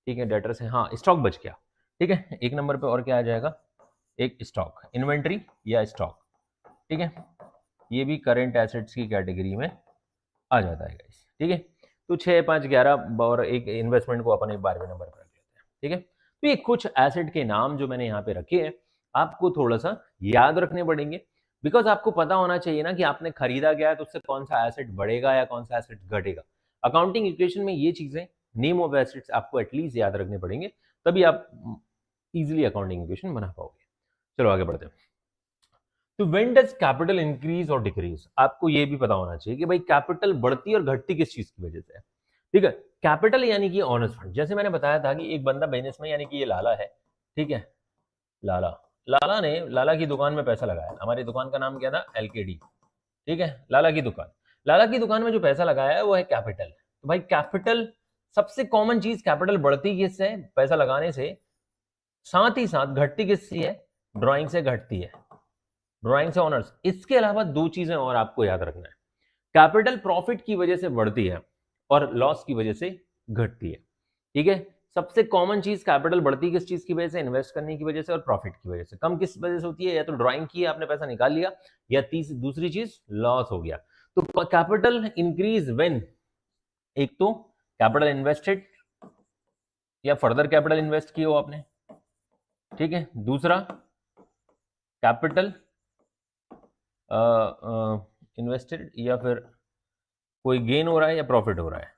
ठीक है। डेटर्स है, हाँ स्टॉक बच गया, ठीक है। एक नंबर पे और क्या आ जाएगा? एक स्टॉक, इन्वेंट्री या स्टॉक, ठीक है। ये भी करंट एसेट्स की कैटेगरी में आ जाता है गाइस, ठीक है। तो 6, 5, 11 और एक इन्वेस्टमेंट को अपन एक 12वें नंबर पर रख लेते हैं, ठीक है। तो ये कुछ एसेट के नाम जो मैंने यहाँ पे रखे हैं, आपको थोड़ा सा याद रखने पड़ेंगे, बिकॉज आपको पता होना चाहिए ना कि आपने खरीदा क्या है, तो उससे कौन सा एसेट बढ़ेगा या कौन सा एसेट घटेगा। अकाउंटिंग इक्वेशन में ये चीजें, नेम ऑफ एसेट्स आपको एटलीस्ट याद रखने पड़ेंगे, तभी आप इजिली अकाउंटिंग इक्वेशन बना पाओगे। चलो आगे बढ़ते हैं। तो व्हेन डज कैपिटल इंक्रीज और डिक्रीज? आपको ये भी पता होना चाहिए कि भाई कैपिटल बढ़ती और घटती किस चीज की वजह से है, ठीक है। कैपिटल यानी कि ऑनर्स फंड। जैसे मैंने बताया था कि एक बंदा बिजनेस में, यानी कि ये लाला है, ठीक है। लाला लाला ने लाला की दुकान में पैसा लगाया। हमारी दुकान का नाम क्या था? LKD, ठीक है। लाला की दुकान, लाला की दुकान में जो पैसा लगाया है वो है कैपिटल। तो भाई कैपिटल, सबसे कॉमन चीज कैपिटल बढ़ती किससे? पैसा लगाने से। साथ ही साथ घटती किससे है? ड्राइंग से घटती है, ड्राइंग से ऑनर्स। इसके अलावा दो चीजें और आपको याद रखना है। कैपिटल प्रॉफिट की वजह से बढ़ती है और लॉस की वजह से घटती है, ठीक है। सबसे कॉमन चीज कैपिटल बढ़ती किस चीज की वजह से? इन्वेस्ट करने की वजह से और प्रॉफिट की वजह से। कम किस वजह से होती है? या तो ड्राइंग की, आपने पैसा निकाल लिया, या दूसरी चीज लॉस हो गया। तो कैपिटल इंक्रीज व्हेन, एक तो कैपिटल इन्वेस्टेड या फर्दर कैपिटल इन्वेस्ट किया हो आपने, ठीक है। दूसरा कैपिटल इन्वेस्टेड या फिर कोई गेन हो रहा है या प्रॉफिट हो रहा है,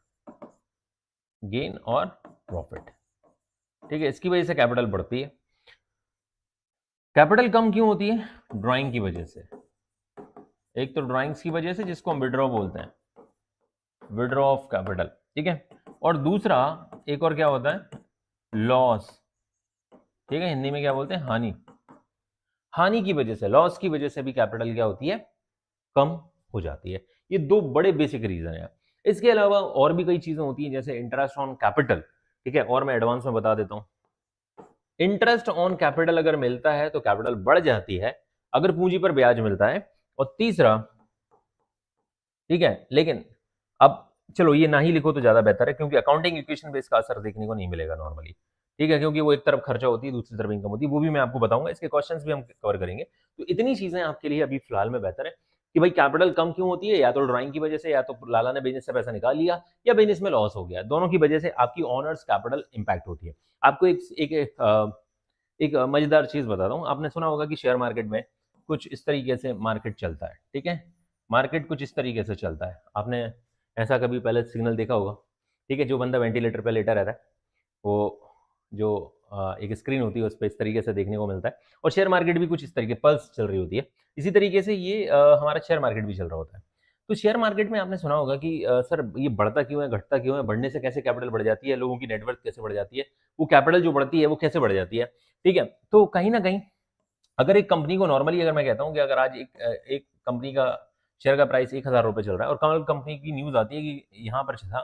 गेन और प्रॉफिट, ठीक है। इसकी वजह से कैपिटल बढ़ती है। कैपिटल कम क्यों होती है? ड्राइंग की वजह से। एक तो ड्राइंग्स की वजह से, जिसको हम विड्रॉ बोलते हैं, विड्रॉ ऑफ कैपिटल, ठीक है। और दूसरा एक और क्या होता है? लॉस, ठीक है। हिंदी में क्या बोलते हैं? हानि। हानि की वजह से, लॉस की वजह से भी कैपिटल क्या होती है? कम हो जाती है। ये दो बड़े बेसिक रीजन है। इसके अलावा और भी कई चीजें होती हैं, जैसे इंटरेस्ट ऑन कैपिटल, ठीक है। और मैं एडवांस में बता देता हूं। इंटरेस्ट ऑन कैपिटल अगर मिलता है तो कैपिटल बढ़ जाती है, अगर पूंजी पर ब्याज मिलता है। और तीसरा, ठीक है, लेकिन अब चलो ये ना ही लिखो तो ज्यादा बेहतर है, क्योंकि अकाउंटिंग इक्वेशन पे इसका असर देखने को नहीं मिलेगा नॉर्मली, ठीक है। क्योंकि वो एक तरफ खर्चा होती है, दूसरी तरफ इनकम होती है, वो भी मैं आपको बताऊंगा, इसके क्वेश्चंस भी हम कवर करेंगे। तो इतनी चीजें आपके लिए अभी फिलहाल में बेहतर है कि भाई कैपिटल कम क्यों होती है? या तो ड्राइंग की वजह से, या तो लाला ने बिजनेस से पैसा निकाल लिया, या बिजनेस में लॉस हो गया। दोनों की वजह से आपकी ऑनर्स कैपिटल इंपैक्ट होती है। आपको एक मजेदार चीज बताता हूँ। आपने सुना होगा कि शेयर मार्केट में कुछ इस तरीके से मार्केट चलता है, ठीक है। मार्केट कुछ इस तरीके से चलता है। आपने ऐसा कभी पहले सिग्नल देखा होगा, ठीक है। जो बंदा वेंटिलेटर पे लेटा रहता है, वो जो एक स्क्रीन होती है उस पर इस तरीके से देखने को मिलता है। और शेयर मार्केट भी कुछ इस तरीके, पल्स चल रही होती है, इसी तरीके से ये हमारा शेयर मार्केट भी चल रहा होता है। तो शेयर मार्केट में आपने सुना होगा कि सर ये बढ़ता क्यों है, घटता क्यों है, बढ़ने से कैसे कैपिटल बढ़ जाती है, लोगों की नेटवर्थ कैसे बढ़ जाती है, वो कैपिटल जो बढ़ती है वो कैसे बढ़ जाती है, ठीक है। तो कहीं ना कहीं अगर एक कंपनी को नॉर्मली, अगर मैं कहता हूं कि अगर आज एक कंपनी का शेयर का प्राइस 1000 रुपये चल रहा है और कल कंपनी की न्यूज़ आती है कि यहाँ पर था,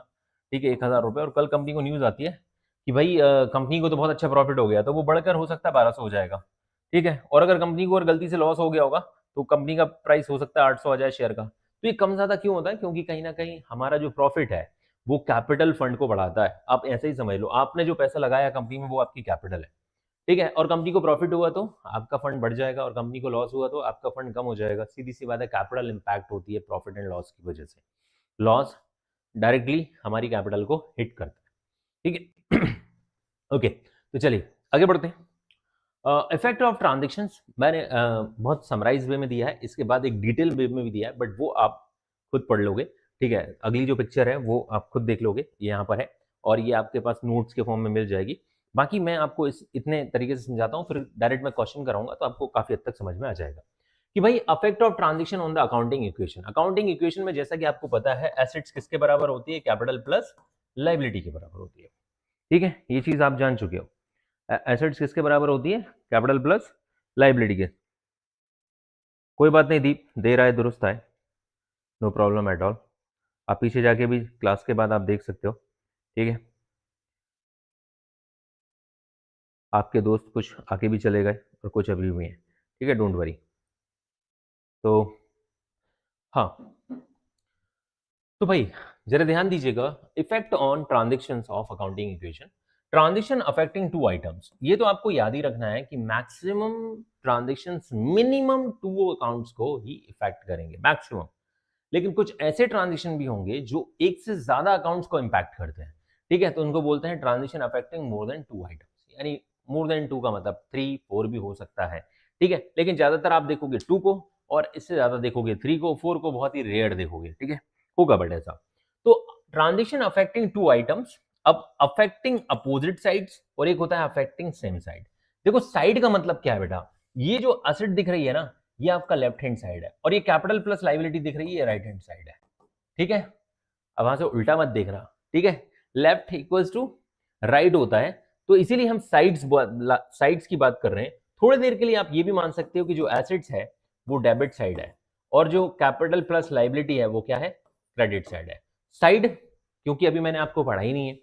ठीक है, 1000 रुपये, और कल कंपनी को न्यूज़ आती है कि भाई कंपनी को तो बहुत अच्छा प्रॉफिट हो गया, तो वो बढ़कर हो सकता है 1200 हो जाएगा, ठीक है। और अगर कंपनी को और गलती से लॉस हो गया होगा तो कंपनी का प्राइस हो सकता है 800 आ जाए शेयर का। तो ये कम ज़्यादा क्यों होता है? क्योंकि कहीं ना कहीं हमारा जो प्रॉफिट है वो कैपिटल फंड को बढ़ाता है। आप ऐसे ही समझ लो, आपने जो पैसा लगाया कंपनी में वो आपकी कैपिटल है, ठीक है। और कंपनी को प्रॉफिट हुआ तो आपका फंड बढ़ जाएगा और कंपनी को लॉस हुआ तो आपका फंड कम हो जाएगा। सीधी सी बात है, कैपिटल इंपैक्ट होती है प्रॉफिट एंड लॉस की वजह से। लॉस डायरेक्टली हमारी कैपिटल को हिट करता है, ठीक है। ओके, तो चलिए आगे बढ़ते हैं। इफेक्ट ऑफ ट्रांजेक्शंस मैंने बहुत समराइज वे में दिया है, इसके बाद एक डिटेल वे में भी दिया है, बट वो आप खुद पढ़ लोगे, ठीक है। अगली जो पिक्चर है वो आप खुद देख लोगे, ये यहाँ पर है और ये आपके पास नोट्स के फॉर्म में मिल जाएगी। बाकी मैं आपको इस इतने तरीके से समझाता हूँ, फिर डायरेक्ट मैं क्वेश्चन कराऊंगा तो आपको काफी हद तक समझ में आ जाएगा कि भाई affect of transaction on the accounting equation. Accounting equation में जैसा कि आपको पता है, एसेट्स किसके बराबर होती है? कैपिटल प्लस लायबिलिटी के बराबर होती है, ठीक है। ये चीज आप जान चुके हो। एसेट्स किसके बराबर होती है? कैपिटल प्लस लायबिलिटी के। कोई बात नहीं दीप, दे रहा है दुरुस्त है, नो प्रॉब्लम एट ऑल। आप पीछे जाके भी क्लास के बाद आप देख सकते हो, ठीक है। आपके दोस्त कुछ आके भी चले गए और कुछ अभी भी हैं, ठीक है, डोंट वरी। तो हाँ, तो भाई जरा ध्यान दीजिएगा, effect on transactions of accounting equation. Transaction affecting two items, ये तो आपको याद ही रखना है कि मैक्सिमम ट्रांजेक्शंस मिनिमम 2 अकाउंट्स को ही इफेक्ट करेंगे, मैक्सिमम। लेकिन कुछ ऐसे ट्रांजेक्शन भी होंगे जो एक से ज्यादा अकाउंट्स को इंपैक्ट करते हैं, ठीक है, तो उनको बोलते हैं transaction affecting more than 2 items. यानी मोर देन 2 का मतलब 3, 4 भी हो सकता है, ठीक है। लेकिन ज्यादातर आप देखोगे 2 को, और इससे ज्यादा देखोगे 3 को, 4 को बहुत ही रेयर देखोगे, ठीक है, होगा बट ऐसा। तो ट्रांजेक्शन अफेक्टिंग 2 आइटम्स, अब अफेक्टिंग अपोजिट साइड्स और एक होता है अफेक्टिंग सेम साइड। देखो साइड का मतलब क्या है बेटा? ये जो एसेट दिख रही है ना, ये आपका लेफ्ट हैंड साइड है, और ये कैपिटल प्लस लायबिलिटी दिख रही है, ये राइट हैंड साइड है, ठीक है। अब वहां से उल्टा मत देखना, ठीक है। लेफ्ट इक्वल्स टू राइट होता है, तो इसीलिए हम साइड्स की बात कर रहे हैं। थोड़ी देर के लिए आप ये भी मान सकते हो कि जो एसेट्स है वो डेबिट साइड है, और जो कैपिटल प्लस लायबिलिटी है वो क्या है? क्रेडिट साइड है। साइड क्योंकि अभी मैंने आपको पढ़ा ही नहीं है,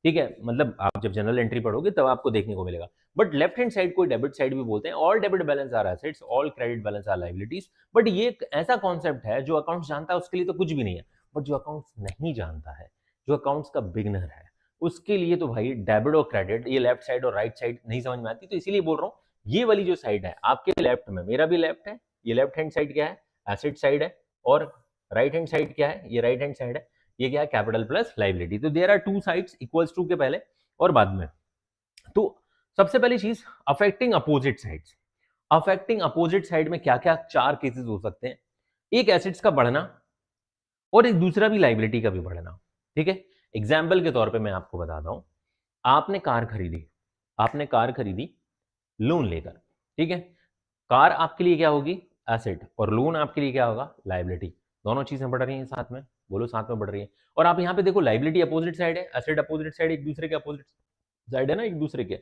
ठीक है, मतलब आप जब जनरल एंट्री पढ़ोगे तब आपको देखने को मिलेगा। बट लेफ्ट हैंड साइड को डेबिट साइड भी बोलते हैं। All debit balance are assets, all credit balance are liabilities. But ये एक ऐसा कॉन्सेप्ट है जो अकाउंट्स जानता है उसके लिए तो कुछ भी नहीं है, बट जो अकाउंट्स नहीं जानता है, जो अकाउंट्स का बिगनर है, उसके लिए तो भाई डेबिट और क्रेडिट, ये लेफ्ट साइड और राइट साइड नहीं समझ में आती। तो इसीलिए बोल रहा हूँ, ये वाली जो साइड है आपके लेफ्ट में, मेरा भी लेफ्ट है, ये लेफ्ट हैंड साइड क्या है? एसेट साइड है। और राइट हैंड साइड क्या है? ये राइट हैंड साइड है। ये क्या है? Capital plus liability. तो there are 2 sides, equals to के पहले और बाद में। तो सबसे पहली चीज, affecting opposite sides. Affecting opposite side में क्या क्या 4 केसेस हो सकते हैं? एक एसेट्स का बढ़ना और एक दूसरा भी लायबिलिटी का भी बढ़ना, ठीक है। एग्जाम्पल के तौर पे मैं आपको बताता हूं, आपने कार खरीदी, आपने कार खरीदी लोन लेकर, ठीक है। कार आपके लिए क्या होगी? एसेट, और लोन आपके लिए क्या होगा? लायबिलिटी। दोनों चीजें बढ़ रही हैं साथ में, बोलो साथ में बढ़ रही है। और आप यहाँ पे देखो, लायबिलिटी अपोजिट साइड है, एसेट अपोजिट साइड, एक दूसरे के अपोजिट साइड है ना, एक दूसरे के,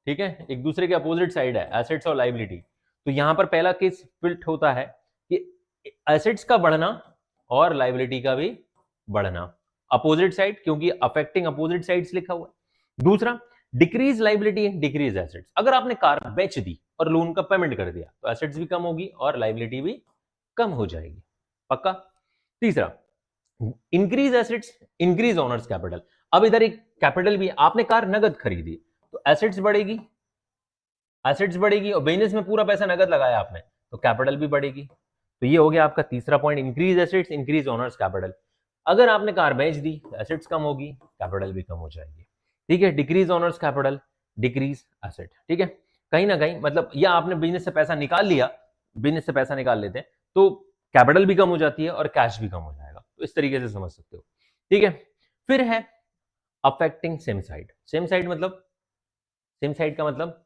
ठीक है, एक दूसरे के अपोजिट साइड है एसेट्स और लायबिलिटी। तो यहां पर पहला केस फिट होता है कि एसेट्स का बढ़ना और लायबिलिटी का भी बढ़ना, अपोजिट साइड, क्योंकि अफेक्टिंग अपोजिट साइड्स लिखा हुआ है। दूसरा, डिक्रीज लायबिलिटी है, डिक्रीज एसेट्स। अगर आपने कार बेच दी और लोन का पेमेंट कर दिया तो एसेट्स भी कम होगी और लायबिलिटी भी कम हो जाएगी, पक्का। तीसरा, increase assets, increase owners capital. अब इधर एक कैपिटल भी, आपने कार नगद खरीदी तो एसेट्स बढ़ेगी, एसेट्स बढ़ेगी, और बिजनेस में पूरा पैसा नगद लगाया आपने तो कैपिटल भी बढ़ेगी। तो ये हो गया आपका तीसरा point, increase assets, increase owners capital. अगर आपने कार बेच दी तो एसेट्स कम होगी, कैपिटल भी कम हो जाएगी, ठीक है। Decrease owners capital, decrease asset, ठीक है। कहीं ना कहीं मतलब, या आपने बिजनेस से पैसा निकाल लिया, बिजनेस से पैसा निकाल लेते हैं तो कैपिटल भी कम हो जाती है और कैश भी कम हो जाएगा। तो इस तरीके से समझ सकते हो, ठीक है। फिर है affecting same side. Same side मतलब, सेम साइड का मतलब,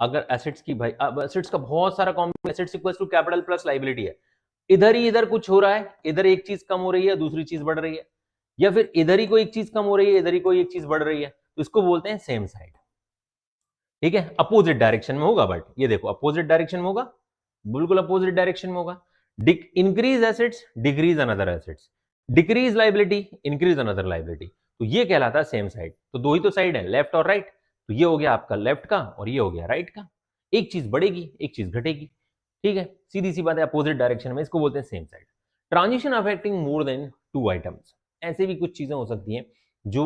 अगर एसेट्स की, भाई अब एसेट्स का बहुत सारा combination, assets equals to capital plus liability है, इधर ही इधर कुछ हो रहा है, इधर एक चीज कम हो रही है, दूसरी चीज बढ़ रही है, या फिर इधर ही कोई एक चीज कम हो रही है, इधर ही कोई एक चीज बढ़ रही है, तो इसको बोलते हैं सेम साइड, ठीक है। अपोजिट डायरेक्शन में होगा, बट ये देखो अपोजिट डायरेक्शन में होगा, बिल्कुल अपोजिट डायरेक्शन में होगा। Increase assets, decrease another assets, decrease liability, increase another liability, तो ये कहलाता है सेम साइड। तो दो ही तो साइड है, लेफ्ट और राइट, तो ये हो गया आपका लेफ्ट का और ये हो गया राइट का। एक चीज बढ़ेगी, एक चीज घटेगी, ठीक है, सीधी सी बात है, अपोजिट डायरेक्शन में, इसको बोलते हैं same side. Transition affecting more than 2 items, ऐसे भी कुछ चीजें हो सकती हैं जो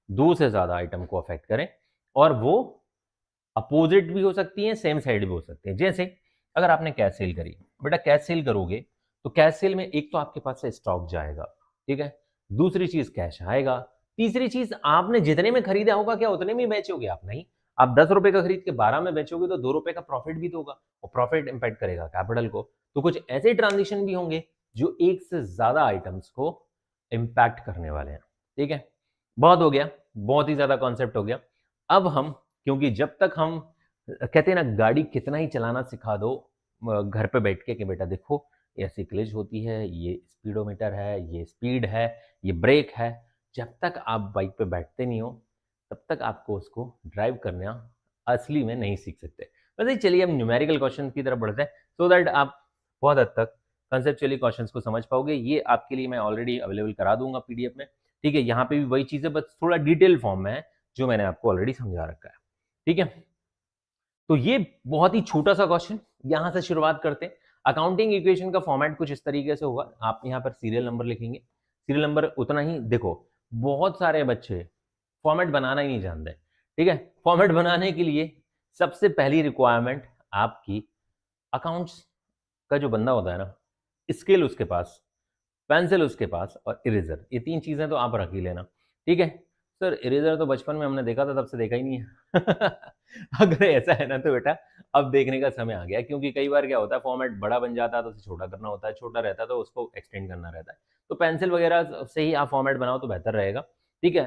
2 से ज्यादा आइटम को अफेक्ट करें, और वो अपोजिट भी हो सकती हैं, सेम साइड भी हो सकती है। जैसे अगर आपने कैश सेल करी, बेटा कैश सेल करोगे तो कैश सेल में एक तो आपके पास से स्टॉक जाएगा, ठीक है, दूसरी चीज कैश आएगा, तीसरी चीज आपने जितने में खरीदा होगा क्या उतने में बेचोगे आप? नहीं, आप 10 रुपए का खरीद के 12 में बेचोगे तो 2 रुपए का प्रॉफिट भी तो होगा, और प्रॉफिट इंपैक्ट करेगा कैपिटल को। तो कुछ ऐसे ट्रांजिशन भी होंगे जो एक से ज्यादा आइटम्स को इंपैक्ट करने वाले हैं, ठीक है। बहुत हो गया, बहुत ही ज्यादा कॉन्सेप्ट हो गया। अब हम, क्योंकि जब तक हम कहते हैं ना गाड़ी कितना ही चलाना सिखा दो घर पे बैठ के कि बेटा देखो ऐसी क्लेज होती है, ये स्पीडोमीटर है, ये स्पीड है, ये ब्रेक है, जब तक आप बाइक पे बैठते नहीं हो तब तक आपको उसको ड्राइव करना असली में नहीं सीख सकते। वैसे चलिए हम न्यूमेरिकल क्वेश्चन की तरफ बढ़ते हैं, सो दैट आप बहुत हद तक कंसेप्चुअली क्वेश्चंस को समझ पाओगे। ये आपके लिए मैं ऑलरेडी अवेलेबल करा दूंगा पीडीएफ में, ठीक है। यहाँ पे भी वही चीजें बस थोड़ा डिटेल फॉर्म में है जो मैंने आपको ऑलरेडी समझा रखा है, ठीक है। तो ये बहुत ही छोटा सा क्वेश्चन, यहां से शुरुआत करते हैं। अकाउंटिंग इक्वेशन का फॉर्मेट कुछ इस तरीके से होगा, आप यहाँ पर सीरियल नंबर लिखेंगे, सीरियल नंबर उतना ही, देखो बहुत सारे बच्चे फॉर्मेट बनाना ही नहीं जानते, ठीक है। फॉर्मेट बनाने के लिए सबसे पहली रिक्वायरमेंट आपकी अकाउंट्स का जो बंदा होता है ना, स्केल उसके पास, पेंसिल उसके पास और इरेजर, ये 3 चीजें तो आप रख ही लेना, ठीक है। सर इरेजर तो बचपन में हमने देखा था, तब से देखा ही नहीं है। अगर ऐसा है ना तो बेटा अब देखने का समय आ गया, क्योंकि कई बार क्या होता है फॉर्मेट बड़ा बन जाता है तो उसे छोटा करना होता है, छोटा रहता है तो उसको एक्सटेंड करना रहता है। तो पेंसिल वगैरह से ही आप फॉर्मेट बनाओ तो बेहतर रहेगा, ठीक है।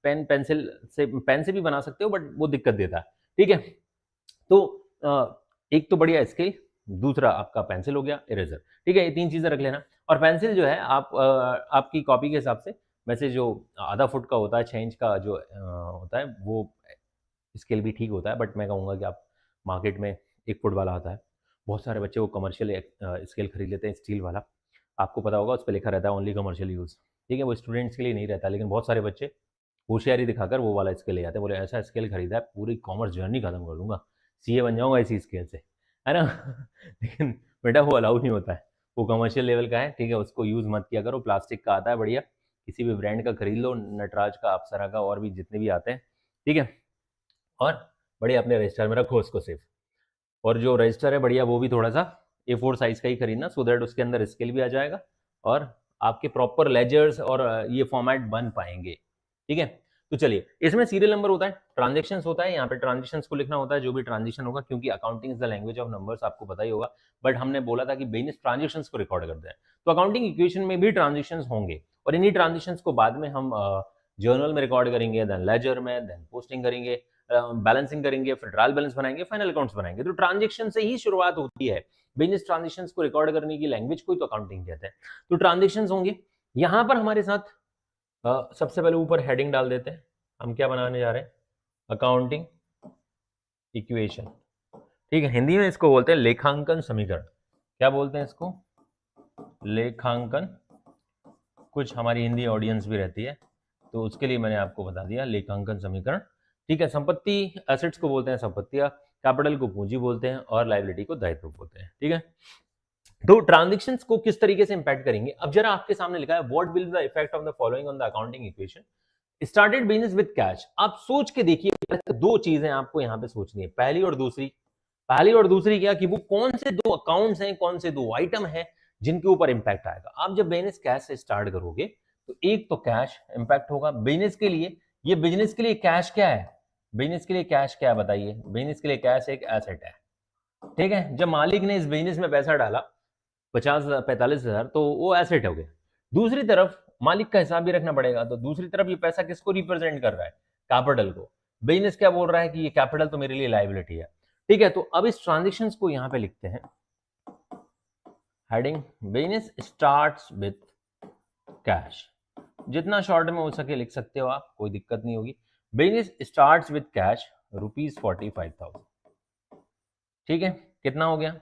पेन से भी बना सकते हो बट वो दिक्कत देता है, ठीक है। तो एक तो बढ़िया स्केल, दूसरा आपका पेंसिल हो गया, इरेजर, ठीक है, ये 3 चीजें रख लेना। और पेंसिल जो है आप आपकी कॉपी के हिसाब से, वैसे जो आधा फुट का होता है, 6 इंच का जो होता है वो स्केल भी ठीक होता है, बट मैं कहूँगा कि आप मार्केट में 1 फुट वाला आता है, बहुत सारे बच्चे वो कमर्शियल स्केल खरीद लेते हैं स्टील वाला, आपको पता होगा उस पर लिखा रहता है ओनली कमर्शियल यूज़, ठीक है, वो स्टूडेंट्स के लिए नहीं रहता, लेकिन बहुत सारे बच्चे होशियारी दिखाकर वो वाला स्केल ले जाते हैं, बोले ऐसा स्केल खरीदा है पूरी कॉमर्स जर्नी खत्म कर दूंगा, सीए बन जाऊंगा इसी स्केल से, है ना। लेकिन बेटा वो अलाउ नहीं होता है, वो कमर्शियल लेवल का है, ठीक है, उसको यूज़ मत किया करो। प्लास्टिक का आता है बढ़िया, किसी भी ब्रांड का खरीद लो, नटराज का, अप्सरा का, और भी जितने भी आते हैं, ठीक है। और बढ़िया अपने रजिस्टर में रखो उसको सेफ, और जो रजिस्टर है बढ़िया वो भी थोड़ा सा A4 साइज का ही खरीदना, सो दैट उसके अंदर स्केल भी आ जाएगा और आपके प्रॉपर लेजर्स और ये फॉर्मेट बन पाएंगे, ठीक है। तो चलिए, इसमें सीरियल नंबर होता है, ट्रांजेक्शन्स होता है, यहाँ पे ट्रांजेक्शन्स को लिखना होता है, जो भी ट्रांजेक्शन होगा, क्योंकि accounting is the language of numbers, आपको पता ही होगा, बट हमने बोला था कि बिजनेस ट्रांजेक्शन्स को रिकॉर्ड करते हैं, तो अकाउंटिंग इक्वेशन में भी ट्रांजेक्शन्स होंगे, और इन्हीं ट्रांजेक्शन्स को बाद में हम जर्नल में रिकॉर्ड करेंगे, देन लेजर में, देन पोस्टिंग करेंगे, बैलेंसिंग करेंगे, फिर ट्रायल बैलेंस बनाएंगे, फाइनल अकाउंट्स बनाएंगे। तो ट्रांजेक्शन से ही शुरुआत होती है, बिजनेस ट्रांजेक्शन्स को रिकॉर्ड करने की लैंग्वेज को ही तो अकाउंटिंग कहते हैं। तो ट्रांजेक्शन्स होंगे, यहाँ पर हमारे साथ सबसे पहले ऊपर हेडिंग डाल देते हैं, हम क्या बनाने जा रहे हैं, अकाउंटिंग इक्वेशन, ठीक है। हिंदी में इसको बोलते हैं लेखांकन समीकरण, क्या बोलते हैं इसको, लेखांकन। कुछ हमारी हिंदी ऑडियंस भी रहती है तो उसके लिए मैंने आपको बता दिया लेखांकन समीकरण, ठीक है। संपत्ति, एसेट्स को बोलते हैं संपत्तियां, कैपिटल को पूंजी बोलते हैं, और लायबिलिटी को दायित्व बोलते हैं, ठीक है। तो ट्रांजैक्शंस को किस तरीके से इंपैक्ट करेंगे, अब जरा आपके सामने लिखा है what will the effect of the following on the accounting equation, started business with cash. आप सोच के देखिए, 2 चीजें आपको यहाँ पे सोचनी है, पहली और दूसरी क्या, कि वो कौन से 2 अकाउंट्स हैं, कौन से 2 आइटम हैं जिनके ऊपर इंपैक्ट आएगा। आप जब बिजनेस कैश से स्टार्ट करोगे तो एक तो कैश इंपैक्ट होगा बिजनेस के लिए। ये बिजनेस के लिए कैश क्या है, बिजनेस के लिए कैश क्या है बताइए, बिजनेस के लिए कैश एक एसेट है, ठीक है। जब मालिक ने इस बिजनेस में पैसा डाला 45,000 तो वो एसेट हो गया। दूसरी तरफ मालिक का हिसाब भी रखना पड़ेगा, तो दूसरी तरफ ये पैसा किसको रिप्रेजेंट कर रहा है, कैपिटल को। बिजनेस क्या बोल रहा है कि ये कैपिटल तो मेरे लिए लायबिलिटी है, ठीक है। तो अब इस ट्रांजेक्शन्स को यहां पे लिखते हैं, heading business starts with cash, जितना शॉर्ट में हो सके लिख सकते हो आप, कोई दिक्कत नहीं होगी। बिजनेस स्टार्ट्स विथ कैश ₹45,000, ठीक है। कितना हो गया,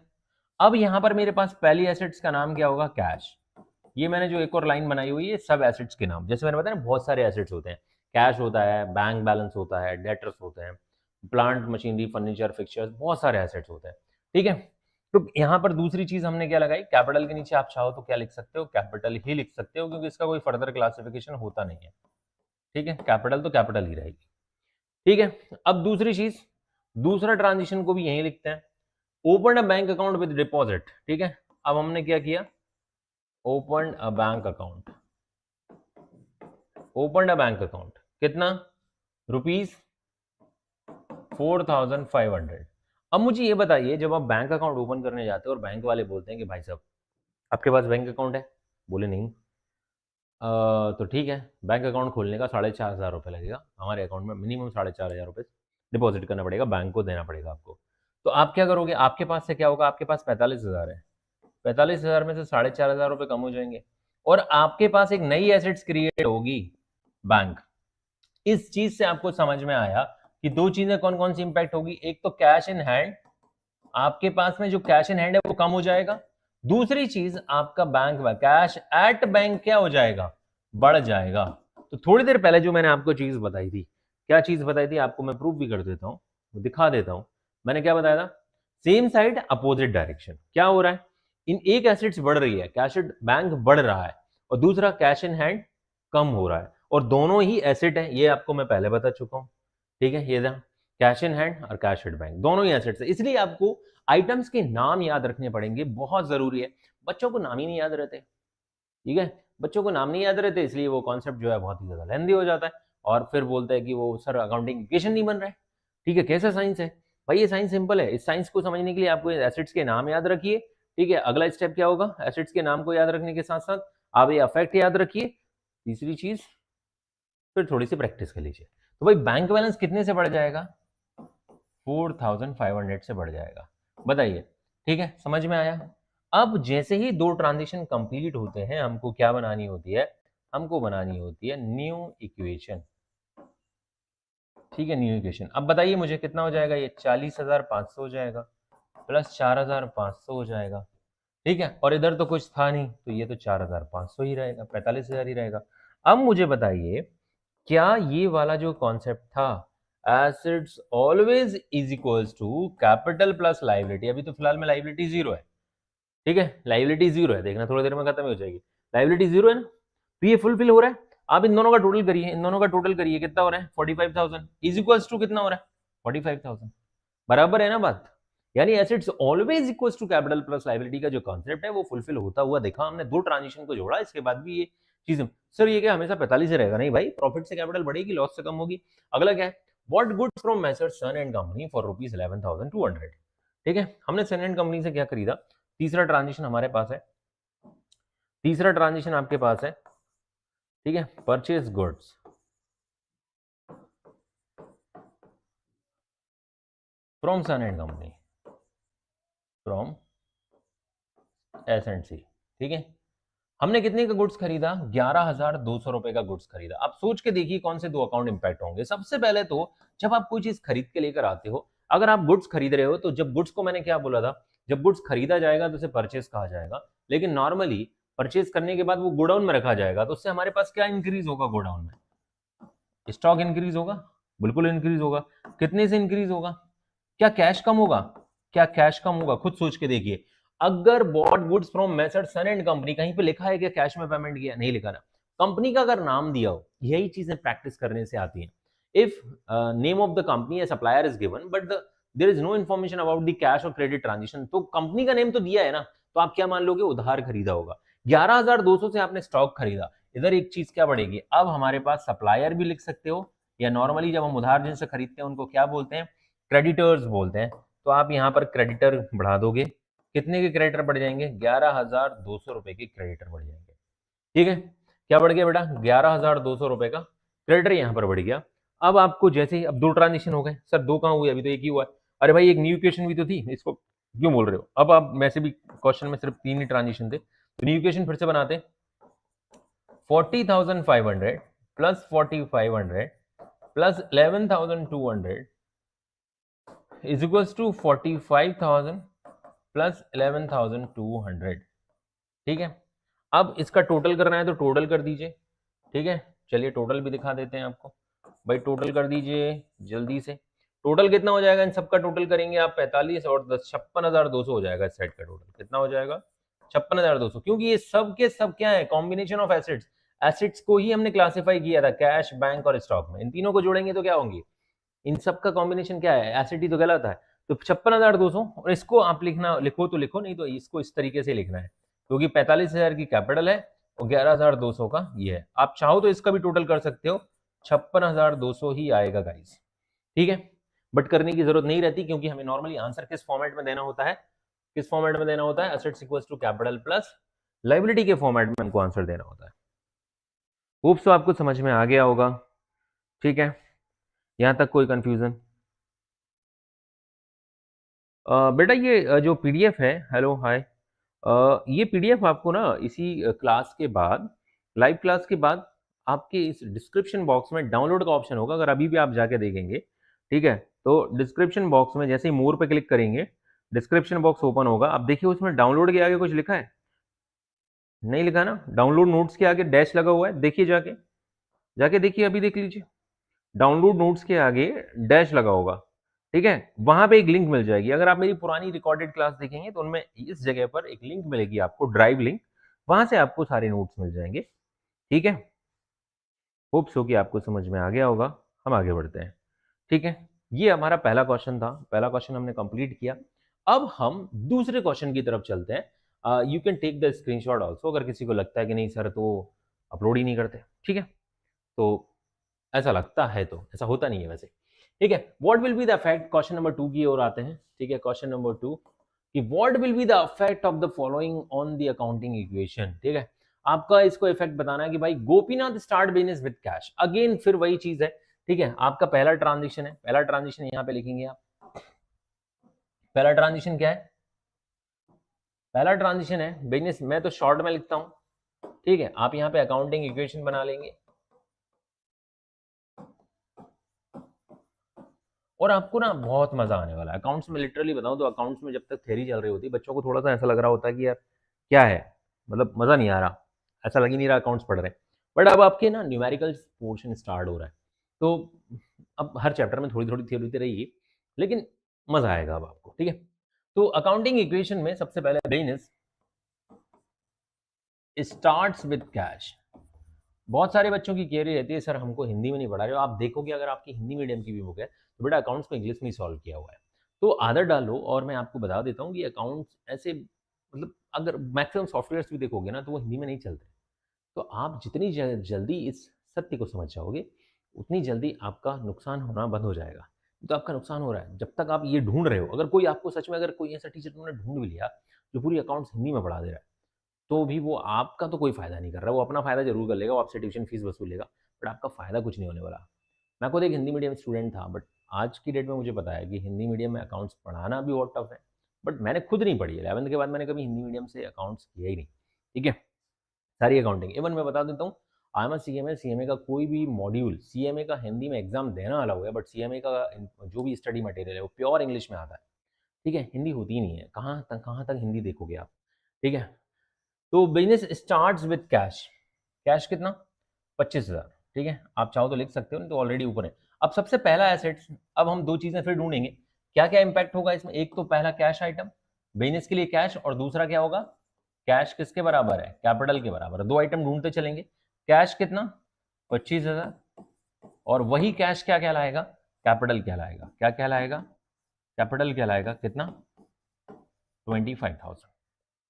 अब यहां पर मेरे पास पहली एसेट्स का नाम क्या होगा, कैश। ये मैंने जो एक और लाइन बनाई हुई है सब एसेट्स के नाम, जैसे मैंने बताया ना बहुत सारे एसेट्स होते हैं, कैश होता है, बैंक बैलेंस होता है, डेटर्स होते हैं, प्लांट मशीनरी फर्नीचर फिक्चर्स, बहुत सारे एसेट्स होते हैं। ठीक है, तो यहाँ पर दूसरी चीज हमने क्या लगाई, कैपिटल के नीचे आप चाहो तो क्या लिख सकते हो, कैपिटल ही लिख सकते हो, क्योंकि इसका कोई फर्दर क्लासिफिकेशन होता नहीं है। ठीक है, कैपिटल तो कैपिटल ही रहेगी। ठीक है, अब दूसरी चीज, दूसरा ट्रांजिशन को भी यही लिखते हैं, open a bank account with deposit. ठीक है, अब हमने क्या किया, open a bank account, open a bank account कितना, ₹4500। अब मुझे ये बताइए, जब आप बैंक अकाउंट ओपन करने जाते हो और बैंक वाले बोलते हैं कि भाई साहब आपके पास बैंक अकाउंट है, बोले नहीं, तो ठीक है, बैंक अकाउंट खोलने का 4,500 लगेगा, हमारे अकाउंट में मिनिमम 4,500 डिपॉजिट करना पड़ेगा, बैंक को देना पड़ेगा आपको। तो आप क्या करोगे, आपके पास से क्या होगा, आपके पास 45,000 है, 45,000 में से 4,500 कम हो जाएंगे, और आपके पास एक नई एसेट्स क्रिएट होगी, बैंक। इस चीज से आपको समझ में आया कि दो चीजें कौन कौन सी इंपैक्ट होगी, एक तो कैश इन हैंड, आपके पास में जो कैश इन हैंड है वो कम हो जाएगा, दूसरी चीज आपका बैंक में कैश एट बैंक क्या हो जाएगा, बढ़ जाएगा। तो थोड़ी देर पहले जो मैंने आपको चीज बताई थी, क्या चीज बताई थी, आपको मैं प्रूफ भी कर देता हूं, दिखा देता हूं। मैंने क्या बताया था, सेम साइड अपोजिट डायरेक्शन, क्या हो रहा है, इन एक एसेट्स बढ़ रही है, कैश बैंक बढ़ रहा है, और दूसरा कैश इन हैंड कम हो रहा है, और दोनों ही एसेट है, ये आपको मैं पहले बता चुका हूं। ठीक है, ये कैश इन हैंड और कैश एट बैंक दोनों ही एसेट्स है, इसलिए आपको आइटम्स के नाम याद रखने पड़ेंगे, बहुत जरूरी है। बच्चों को नाम ही नहीं याद रहते, ठीक है, बच्चों को नाम नहीं याद रहते, इसलिए वो कॉन्सेप्ट जो है बहुत ही ज्यादा लेंदी हो जाता है, और फिर बोलते हैं कि वो सर अकाउंटिंग इक्वेशन नहीं बन रहा है। ठीक है, कैसा साइंस है भाई, ये साइंस सिंपल है, इस साइंस को समझने के लिए आपको एसेट्स के नाम याद रखिए। ठीक है, अगला स्टेप क्या होगा, एसेट्स के नाम को याद रखने के साथ साथ आप ये अफेक्ट याद रखिए, तीसरी चीज फिर थोड़ी सी प्रैक्टिस कर लीजिए। तो भाई बैंक बैलेंस कितने से बढ़ जाएगा, 4,500 से बढ़ जाएगा, बताइए। ठीक है, समझ में आया। अब जैसे ही दो ट्रांजिशन कंप्लीट होते हैं, हमको क्या बनानी होती है, हमको बनानी होती है न्यू इक्वेशन। ठीक है, न्यू इक्वेशन। अब बताइए मुझे कितना हो जाएगा, ये 40,500 हो जाएगा, प्लस 4,500 हो जाएगा। ठीक है, और इधर तो कुछ था नहीं, तो ये तो 4,500 ही रहेगा, 45,000 ही रहेगा। अब मुझे बताइए, क्या ये वाला जो कॉन्सेप्ट था, assets always is equals to capital plus liability, अभी तो फिलहाल में लाइबिलिटी जीरो है। ठीक है, लाइबिलिटी जीरो है, देखना थोड़ी देर में खत्म हो जाएगी, लाइबिलिटी जीरो है ना, तो ये फुलफिल हो रहा है। आप इन दोनों का टोटल करिए, इन दोनों का टोटल करिए, कितना हो रहा है, 45,000 इज इक्वल्स टू कितना हो रहा है, 45,000, बराबर है ना बात। यानी assets always equals to capital plus liability का जो कॉन्सेप्ट है वो फुलफिल होता हुआ देखा हमने, दो ट्रांजिशन को जोड़ा, इसके बाद भी ये चीज। सर ये क्या हमेशा 45 रहेगा, नहीं भाई, प्रॉफिट से कैपिटल बढ़ेगी, लॉस से कम होगी। अगला क्या है, bought goods from messrs son and company for ₹11,200। ठीक है, हमने सन एंड कंपनी से क्या खरीदा, तीसरा ट्रांजिशन हमारे पास है, तीसरा ट्रांजिशन आपके पास है। ठीक है, purchase goods from son and company, from S&C। ठीक है, हमने कितने का गुड्स खरीदा, 11,200 रुपए का गुड्स खरीदा। आप सोच के देखिए कौन से दो अकाउंट इंपैक्ट होंगे। सबसे पहले तो जब आप कोई चीज खरीद के लेकर आते हो, अगर आप गुड्स खरीद रहे हो, तो जब गुड्स को मैंने क्या बोला था, जब गुड्स खरीदा जाएगा तो उसे परचेस कहा जाएगा, लेकिन नॉर्मली परचेस करने के बाद वो गोडाउन में रखा जाएगा, तो उससे हमारे पास क्या इंक्रीज होगा, गोडाउन में स्टॉक इंक्रीज होगा, बिल्कुल इंक्रीज होगा। कितने से इंक्रीज होगा, क्या कैश कम होगा, क्या कैश कम होगा, खुद सोच के देखिए। अगर bought goods from messrs son and company, कहीं पे लिखा है कि कैश में पेमेंट किया, नहीं लिखा ना, कंपनी का अगर नाम दिया हो, यही चीजें प्रैक्टिस करने से आती हैं। If name of the company supplier is given but there is no information about the cash और क्रेडिट ट्रांजेक्शन, तो कंपनी का नेम तो दिया है ना, तो आप क्या मान लोगे, उधार खरीदा होगा। 11,200 से आपने स्टॉक खरीदा, इधर एक चीज क्या बढ़ेगी, अब हमारे पास सप्लायर भी लिख सकते हो, या नॉर्मली जब हम उधार जिनसे खरीदते हैं उनको क्या बोलते हैं, क्रेडिटर्स बोलते हैं। तो आप यहाँ पर क्रेडिटर बढ़ा दोगे, कितने के क्रेडिटर बढ़ जाएंगे, 11,200 रुपए के क्रेडिटर बढ़ जाएंगे। ठीक है, क्या बढ़ गया बेटा, 11,200 रुपए का क्रेडिटर यहाँ पर बढ़ गया। अब आपको जैसे ही, अब दो ट्रांजेक्शन हो गए, सर दो कहाँ हुए, अभी तो एक ही हुआ है। अरे भाई एक न्यू इक्वेशन भी तो थी, इसको क्यों बोल रहे हो। अब आप वैसे भी क्वेश्चन में सिर्फ 3 ही ट्रांजेक्शन थे, तो न्यू इक्वेशन फिर से बनाते, 40,500 plus 4,500 plus 11,200 is equals to 45,000 plus 11,200, ठीक है। अब इसका टोटल करना है तो टोटल कर दीजिए, ठीक है। चलिए टोटल भी दिखा देते हैं आपको, भाई टोटल कर दीजिए जल्दी से। टोटल कितना हो जाएगा, इन सबका टोटल करेंगे आप 45 और 10 56,200 हो जाएगा। इस सेट का टोटल कितना हो जाएगा, 56,200, क्योंकि ये सब के सब क्या है, कॉम्बिनेशन ऑफ एसेट्स। एसेट्स को ही हमने क्लासिफाई किया था कैश, बैंक और स्टॉक में। इन तीनों को जोड़ेंगे तो क्या होंगे, इन सब का कॉम्बिनेशन क्या है, एसेट ही तो कहलाता है। तो 56,200, और इसको आप लिखना लिखो तो लिखो, नहीं तो इसको इस तरीके से लिखना है, क्योंकि 45,000 की कैपिटल है और 11,200 का ये है। आप चाहो तो इसका भी टोटल कर सकते हो, 56,200 ही आएगा गाइस, ठीक है। बट करने की जरूरत नहीं रहती, क्योंकि हमें नॉर्मली आंसर किस फॉर्मेट में देना होता है, किस फॉर्मेट में देना होता है, assets equals to capital plus liability के फॉर्मेट में हमको आंसर देना होता है। होप सो आपको समझ में आ गया होगा, ठीक है। यहां तक कोई कंफ्यूजन? बेटा ये जो पीडीएफ है, हेलो हाय, ये पीडीएफ आपको ना इसी क्लास के बाद, लाइव क्लास के बाद, आपके इस डिस्क्रिप्शन बॉक्स में डाउनलोड का ऑप्शन होगा। अगर अभी भी आप जाके देखेंगे, ठीक है, तो डिस्क्रिप्शन बॉक्स में जैसे ही मोर पे क्लिक करेंगे, डिस्क्रिप्शन बॉक्स ओपन होगा। आप देखिए उसमें डाउनलोड के आगे कुछ लिखा है, नहीं लिखा ना, डाउनलोड नोट्स के आगे डैश लगा हुआ है, देखिए जाके, जाके देखिए, अभी देख लीजिए, डाउनलोड नोट्स के आगे डैश लगा होगा, ठीक है। वहां पे एक लिंक मिल जाएगी। अगर आप मेरी पुरानी रिकॉर्डेड क्लास देखेंगे तो उनमें इस जगह पर एक लिंक मिलेगी आपको, ड्राइव लिंक, वहां से आपको सारे नोट्स मिल जाएंगे, ठीक है। होप सो कि आपको समझ में आ गया होगा। हम आगे बढ़ते हैं, ठीक है। ये हमारा पहला क्वेश्चन था, पहला क्वेश्चन हमने कंप्लीट किया। अब हम दूसरे क्वेश्चन की तरफ चलते हैं। You can take the screenshot also, अगर किसी को लगता है कि नहीं सर तो अपलोड ही नहीं करते, ठीक है, तो ऐसा लगता है, तो ऐसा होता नहीं है वैसे, ठीक है। What will be the effect, question number 2 की ओर आते हैं, ठीक है। क्वेश्चन नंबर 2 कि what will be the effect of the following on the accounting equation, ठीक है। आपका इसको इफेक्ट बताना है कि भाई Gopinath start business with cash, again फिर वही चीज है, ठीक है। आपका पहला ट्रांजेक्शन है, पहला ट्रांजेक्शन यहां पे लिखेंगे आप। पहला ट्रांजेक्शन क्या है, पहला ट्रांजेक्शन है बिजनेस, मैं तो शॉर्ट में लिखता हूं, ठीक है। आप यहां पे अकाउंटिंग इक्वेशन बना लेंगे, और आपको ना बहुत मजा आने वाला है अकाउंट्स में। लिटरली बताऊं तो अकाउंट्स में जब तक थ्योरी चल रही होती है, बच्चों को थोड़ा सा ऐसा लग रहा होता है कि यार क्या है, मतलब मजा नहीं आ रहा, ऐसा लग ही नहीं रहा अकाउंट्स पढ़ रहे हैं। बट अब आपके ना न्यूमेरिकल पोर्शन स्टार्ट हो रहा है, तो अब हर चैप्टर में थोड़ी थोड़ी थ्योरी होती रहेगी, लेकिन मजा आएगा अब आपको, ठीक है। तो अकाउंटिंग इक्वेशन में सबसे पहले बिजनेस स्टार्ट्स विद कैश। बहुत सारे बच्चों की क्वेरी रहती है, सर हमको हिंदी में नहीं पढ़ा रहे हो। आप देखोगे अगर आपकी हिंदी मीडियम की भी बुक है तो बेटा अकाउंट्स को इंग्लिश में ही सॉल्व किया हुआ है, तो आदत डालो। और मैं आपको बता देता हूँ कि अकाउंट्स ऐसे, मतलब अगर मैक्सिमम सॉफ्टवेयर्स भी देखोगे ना तो वो हिंदी में नहीं चलते। तो आप जितनी जल्दी इस सत्य को समझ जाओगे, उतनी जल्दी आपका नुकसान होना बंद हो जाएगा। तो आपका नुकसान हो रहा है जब तक आप ये ढूंढ रहे हो। अगर कोई आपको सच में, अगर कोई ऐसा टीचर तुमने ढूंढ भी लिया जो पूरी अकाउंट्स हिंदी में पढ़ा दे रहा है, तो भी वो आपका तो कोई फायदा नहीं कर रहा। वो अपना फायदा जरूर कर लेगा, वो आपसे ट्यूशन फीस वसूलेगा, बट आपका फायदा कुछ नहीं होने वाला। मैं खुद एक हिंदी मीडियम स्टूडेंट था, बट आज की डेट में मुझे पता है कि हिंदी मीडियम में अकाउंट्स पढ़ाना भी बहुत टफ है। बट मैंने खुद नहीं पढ़ी है, 11th के बाद मैंने कभी हिंदी मीडियम से अकाउंट्स किया ही नहीं, ठीक है। सारी अकाउंटिंग, इवन मैं बता देता हूँ, आई एम सीएमए, सीएमए का कोई भी मॉड्यूल, सीएमए का हिंदी में एग्जाम देना अलाउ है, बट सीएमए का जो भी स्टडी मटेरियल है वो प्योर इंग्लिश में आता है, ठीक है। हिंदी होती ही नहीं है, कहाँ तक हिंदी देखोगे आप, ठीक है। तो business starts with cash, cash कितना, 25,000, ठीक है। आप चाहो तो लिख सकते हो, नहीं तो ऑलरेडी ऊपर है। अब सबसे पहला एसेट्स, अब हम दो चीजें फिर ढूंढेंगे, क्या क्या इंपैक्ट होगा इसमें। एक तो पहला कैश आइटम, बिजनेस के लिए कैश, और दूसरा क्या होगा, कैश किसके बराबर है, कैपिटल के बराबर है। दो आइटम ढूंढते चलेंगे। कैश कितना, 25,000, और वही कैश क्या कहलाएगा, कैपिटल कहलाएगा। क्या कहलाएगा, कैपिटल कहलाएगा। कितना, 25,000,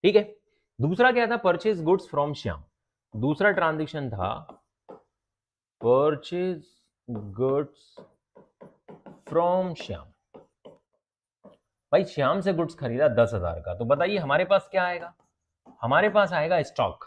ठीक है। दूसरा क्या था, परचेज गुड्स फ्रॉम श्याम। दूसरा ट्रांजेक्शन था परचेज गुड्स फ्रॉम श्याम। भाई श्याम से गुड्स खरीदा 10,000 का, तो बताइए हमारे पास क्या आएगा, हमारे पास आएगा स्टॉक।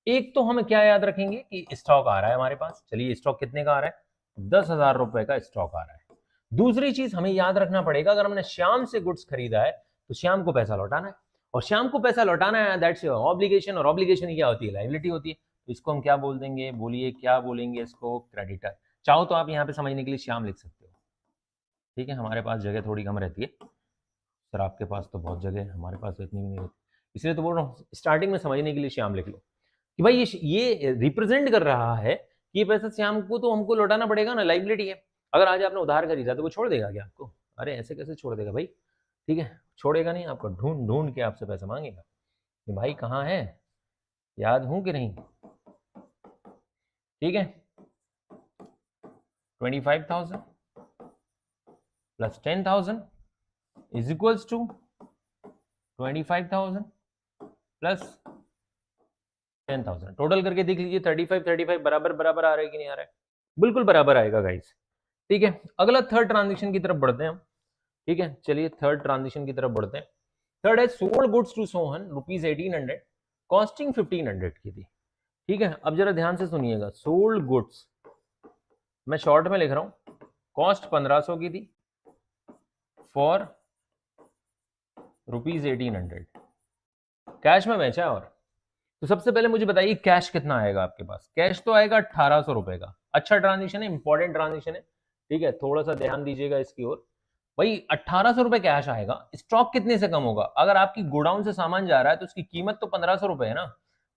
एक तो हम क्या याद रखेंगे कि स्टॉक आ रहा है हमारे पास, चलिए स्टॉक कितने का आ रहा है, 10,000 रुपए का स्टॉक आ रहा है। दूसरी चीज हमें याद रखना पड़ेगा, अगर हमने श्याम से गुड्स खरीदा है तो श्याम को पैसा लौटाना है, और श्याम को पैसा लौटाना है, दैट्स ऑब्लिगेशन, और ऑब्लिगेशन क्या होती है, लायबिलिटी होती है। तो इसको हम क्या बोल देंगे, बोलिए क्या बोलेंगे इसको, क्रेडिटर। चाहो तो आप यहाँ पे समझने के लिए श्याम लिख सकते हो, ठीक है, हमारे पास जगह थोड़ी कम रहती है, सर आपके पास तो बहुत जगह है, हमारे पास तो इतनी भी नहीं होती, इसलिए तो बोल रहा हूँ स्टार्टिंग में समझने के लिए श्याम लिख लो कि भाई ये रिप्रेजेंट कर रहा है कि ये पैसा श्याम को तो हमको लौटाना पड़ेगा ना, लाइबिलिटी है। अगर आज आपने उधार खरीदा तो वो छोड़ देगा क्या आपको? अरे ऐसे कैसे छोड़ देगा भाई, ठीक है, छोड़ेगा नहीं, आपको ढूंढ ढूंढ के आपसे पैसा मांगेगा कि भाई कहाँ है, याद हूं कि नहीं, ठीक है। 25,000 plus 10,000 is equals to 25,000 plus 10,000। Total करके देख लीजिए 35 बराबर बराबर आ रहा है कि नहीं आ रहा है? बिल्कुल बराबर आएगा गाइस, ठीक है। अगला थर्ड ट्रांजेक्शन की तरफ बढ़ते हैं हम, ठीक है, चलिए थर्ड ट्रांजेक्शन की तरफ बढ़ते हैं। थर्ड है sold goods to Sohan rupees 1800 costing 1500 की थी, ठीक है। अब जरा ध्यान से सुनिएगा, सोल्ड गुड्स मैं शॉर्ट में लिख रहा हूं, कॉस्ट 1500 की थी फॉर रुपीज 1800, कैश में बेचा। और तो सबसे पहले मुझे बताइए कैश कितना आएगा आपके पास? कैश तो आएगा 1800 रुपए का। अच्छा ट्रांजेक्शन है, इंपॉर्टेंट ट्रांजेक्शन है, ठीक है, थोड़ा सा ध्यान दीजिएगा इसकी ओर। भाई 1800 रुपए कैश आएगा, स्टॉक कितने से कम होगा? अगर आपकी गोडाउन से सामान जा रहा है तो उसकी कीमत तो 1500 रुपए है ना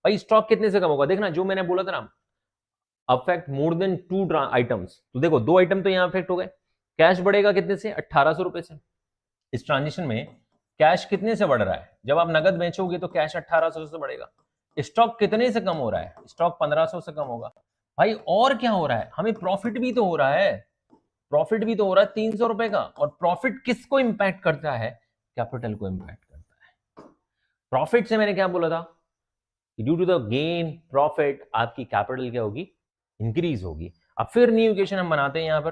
भाई, स्टॉक कितने से कम होगा? देखना जो मैंने बोला था ना, अफेक्ट मोर देन 2 आइटम्स, तो देखो 2 आइटम तो यहाँ अफेक्ट हो गए। कैश बढ़ेगा कितने से? 1800 रुपए से। इस ट्रांजेक्शन में कैश कितने से बढ़ रहा है? जब आप नगद बेचोगे तो कैश 1800 से बढ़ेगा। स्टॉक कितने से कम हो रहा है? स्टॉक 1500 से कम होगा। भाई और क्या हो रहा है? हमें प्रॉफिट भी तो हो रहा है, प्रॉफिट भी तो हो रहा है 300 रुपए का। और प्रॉफिट किसको इंपैक्ट करता है? कैपिटल को इंपैक्ट करता है। प्रॉफिट से मैंने क्या बोला था? Due to the gain profit आपकी कैपिटल क्या होगी? इंक्रीज होगी। अब फिर न्यू इक्वेशन हम बनाते हैं यहां पर,